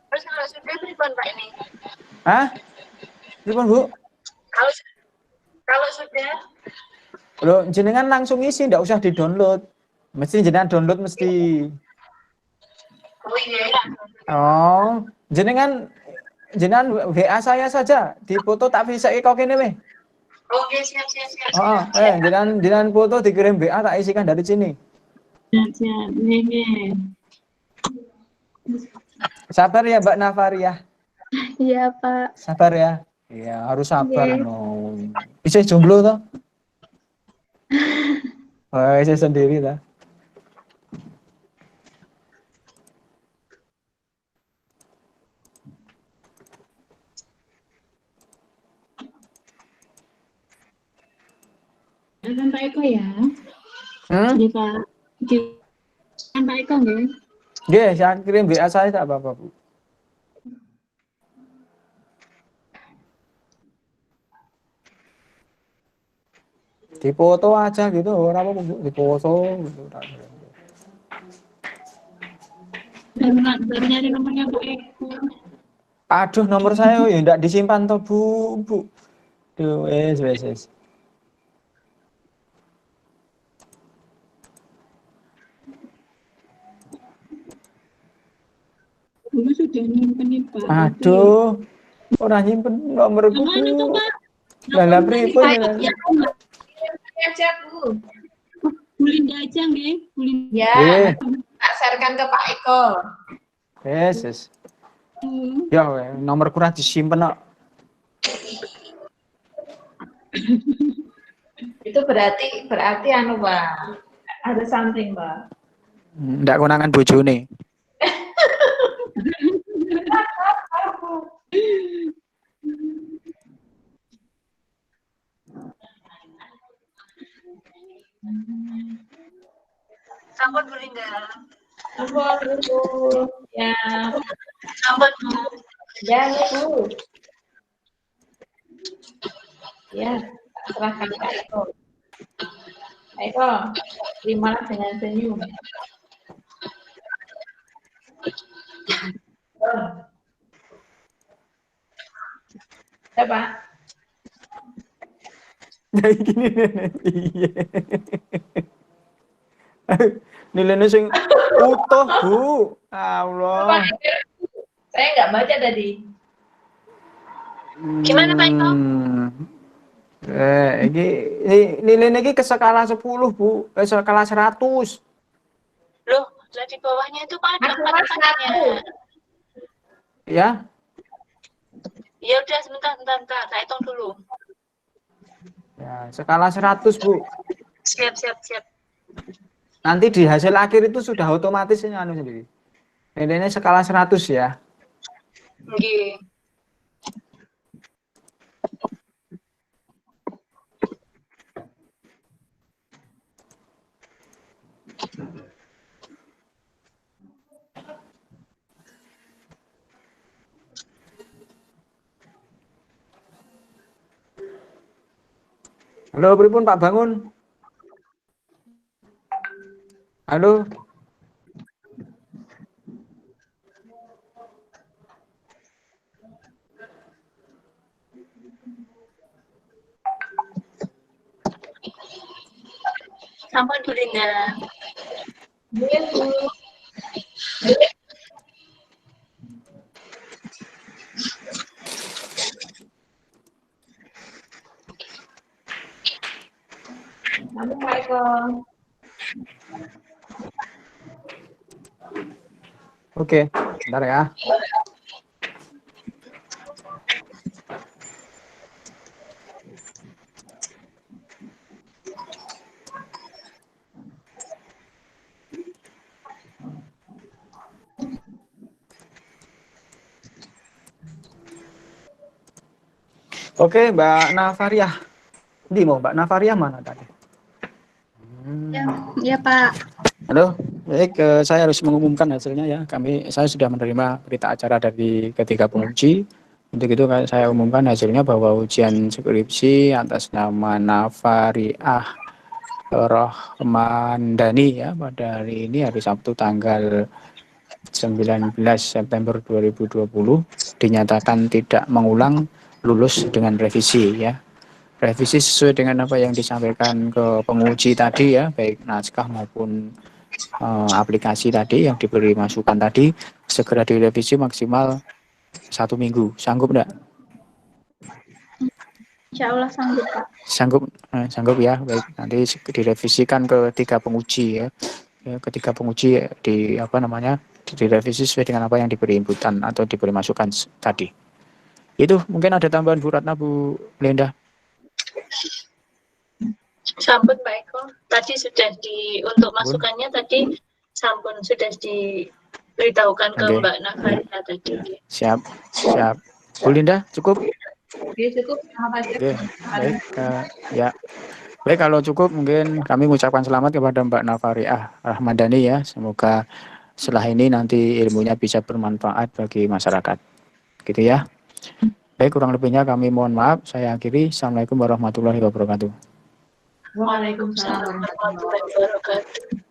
Terus kalau sudah pripun Pak ini? Hah? Pripun, Bu? Kalau sudah Loh, jenengan langsung isi, enggak usah di-download. Mesti jenengan download mesti. oh iya. Oh, jenengan WA saya saja, di foto tak bisa kok kene weh. Oke, siap. Oh, jenengan foto dikirim WA tak isikan dari sini. Siap. Nggih. Sabar ya Mbak Nafaria. Iya, Pak. Sabar ya. Iya, harus sabar Oke. no. Bisa jomblo toh? Oh, saya sendiri lah. Pak Eko ya. Nggih, Pak. Nggih. Kan Pak Eko nggih. Nggih, saya kirim WA saya tak apa-apa, Bu. Dipoto aja gitu, ora apa-apa, Bu. Dipoto gitu. Baru nyari nomornya Pak Eko. Aduh, nomor saya ya ndak disimpan toh, Bu. Bu. Duh, wes. Dulu sudah nyimpen nih Pak. Aduh. Ora nyimpen nomorku, Yang mana tuh Bu. Pak? Lah pripun Ya, aja Bu. Bu Linda aja nggih. Bu Linda. Ya, Nggih. tak sharekan ke Pak Eko. Yes. Ya, nomor kurang disimpen kok. Itu berarti anu Pak. Ada something Pak. Ndak konangan bojone. Sampun Bu Linda. Ampun Bu. Ya, Sampun Bu. ya Bu. Ya, serahkan Pak Eko. Pak Eko, terimalah dengan senyum. Ya Pak. Nah, gini iya. Nilainya sing utuh, Bu. Allah. Saya nggak baca tadi. Gimana, Pak Eko? Nilainya iki ke skala 10, Bu. Skala 100. Loh, di bawahnya itu Pak ada Maksimal 4-4-nya. Ya. Ya udah sebentar, saya hitung dulu. Ya, skala 100, Bu. Siap. Nanti di hasil akhir itu sudah otomatis ini anu sendiri. Nilainya skala 100 ya. Nggih. Halo, pripun Pak Bangun? Halo. Sampun Bu Linda. Iya Bu. Kamu Pak Eko. Oke, bentar ya. Oke, Mbak Nafariah. Di mau Mbak Nafariah mana tadi? Ya Pak. Halo, baik. Saya harus mengumumkan hasilnya ya. Saya sudah menerima berita acara dari ketiga penguji. Untuk itu saya umumkan hasilnya bahwa ujian skripsi atas nama Nafariah Rohmandani ya pada hari ini, hari Sabtu tanggal 19 September 2020 dinyatakan tidak mengulang, lulus dengan revisi ya. Revisi sesuai dengan apa yang disampaikan ke penguji tadi ya, baik naskah maupun aplikasi tadi yang diberi masukan tadi, segera direvisi maksimal 1 minggu. Sanggup enggak? Insya Allah sanggup Pak. Sanggup ya. Baik, nanti direvisikan ke 3 penguji ya. Ketiga penguji direvisi sesuai dengan apa yang diberi inputan atau diberi masukan tadi. Itu mungkin ada tambahan Bu Ratna, Bu Linda. Sampun Pak Eko. Tadi sudah untuk masukannya tadi sampun sudah diberitahukan ke Mbak Nafarina tadi. Siap. Bu Linda cukup? Oke, cukup. Terima kasih. Oke, baik. Ya. Baik, kalau cukup mungkin kami mengucapkan selamat kepada Mbak Nafariah Rahmadani ya. Semoga setelah ini nanti ilmunya bisa bermanfaat bagi masyarakat. Gitu ya. Baik, kurang lebihnya kami mohon maaf. Saya akhiri. Assalamualaikum warahmatullahi wabarakatuh. Waalaikumsalam warahmatullahi wabarakatuh.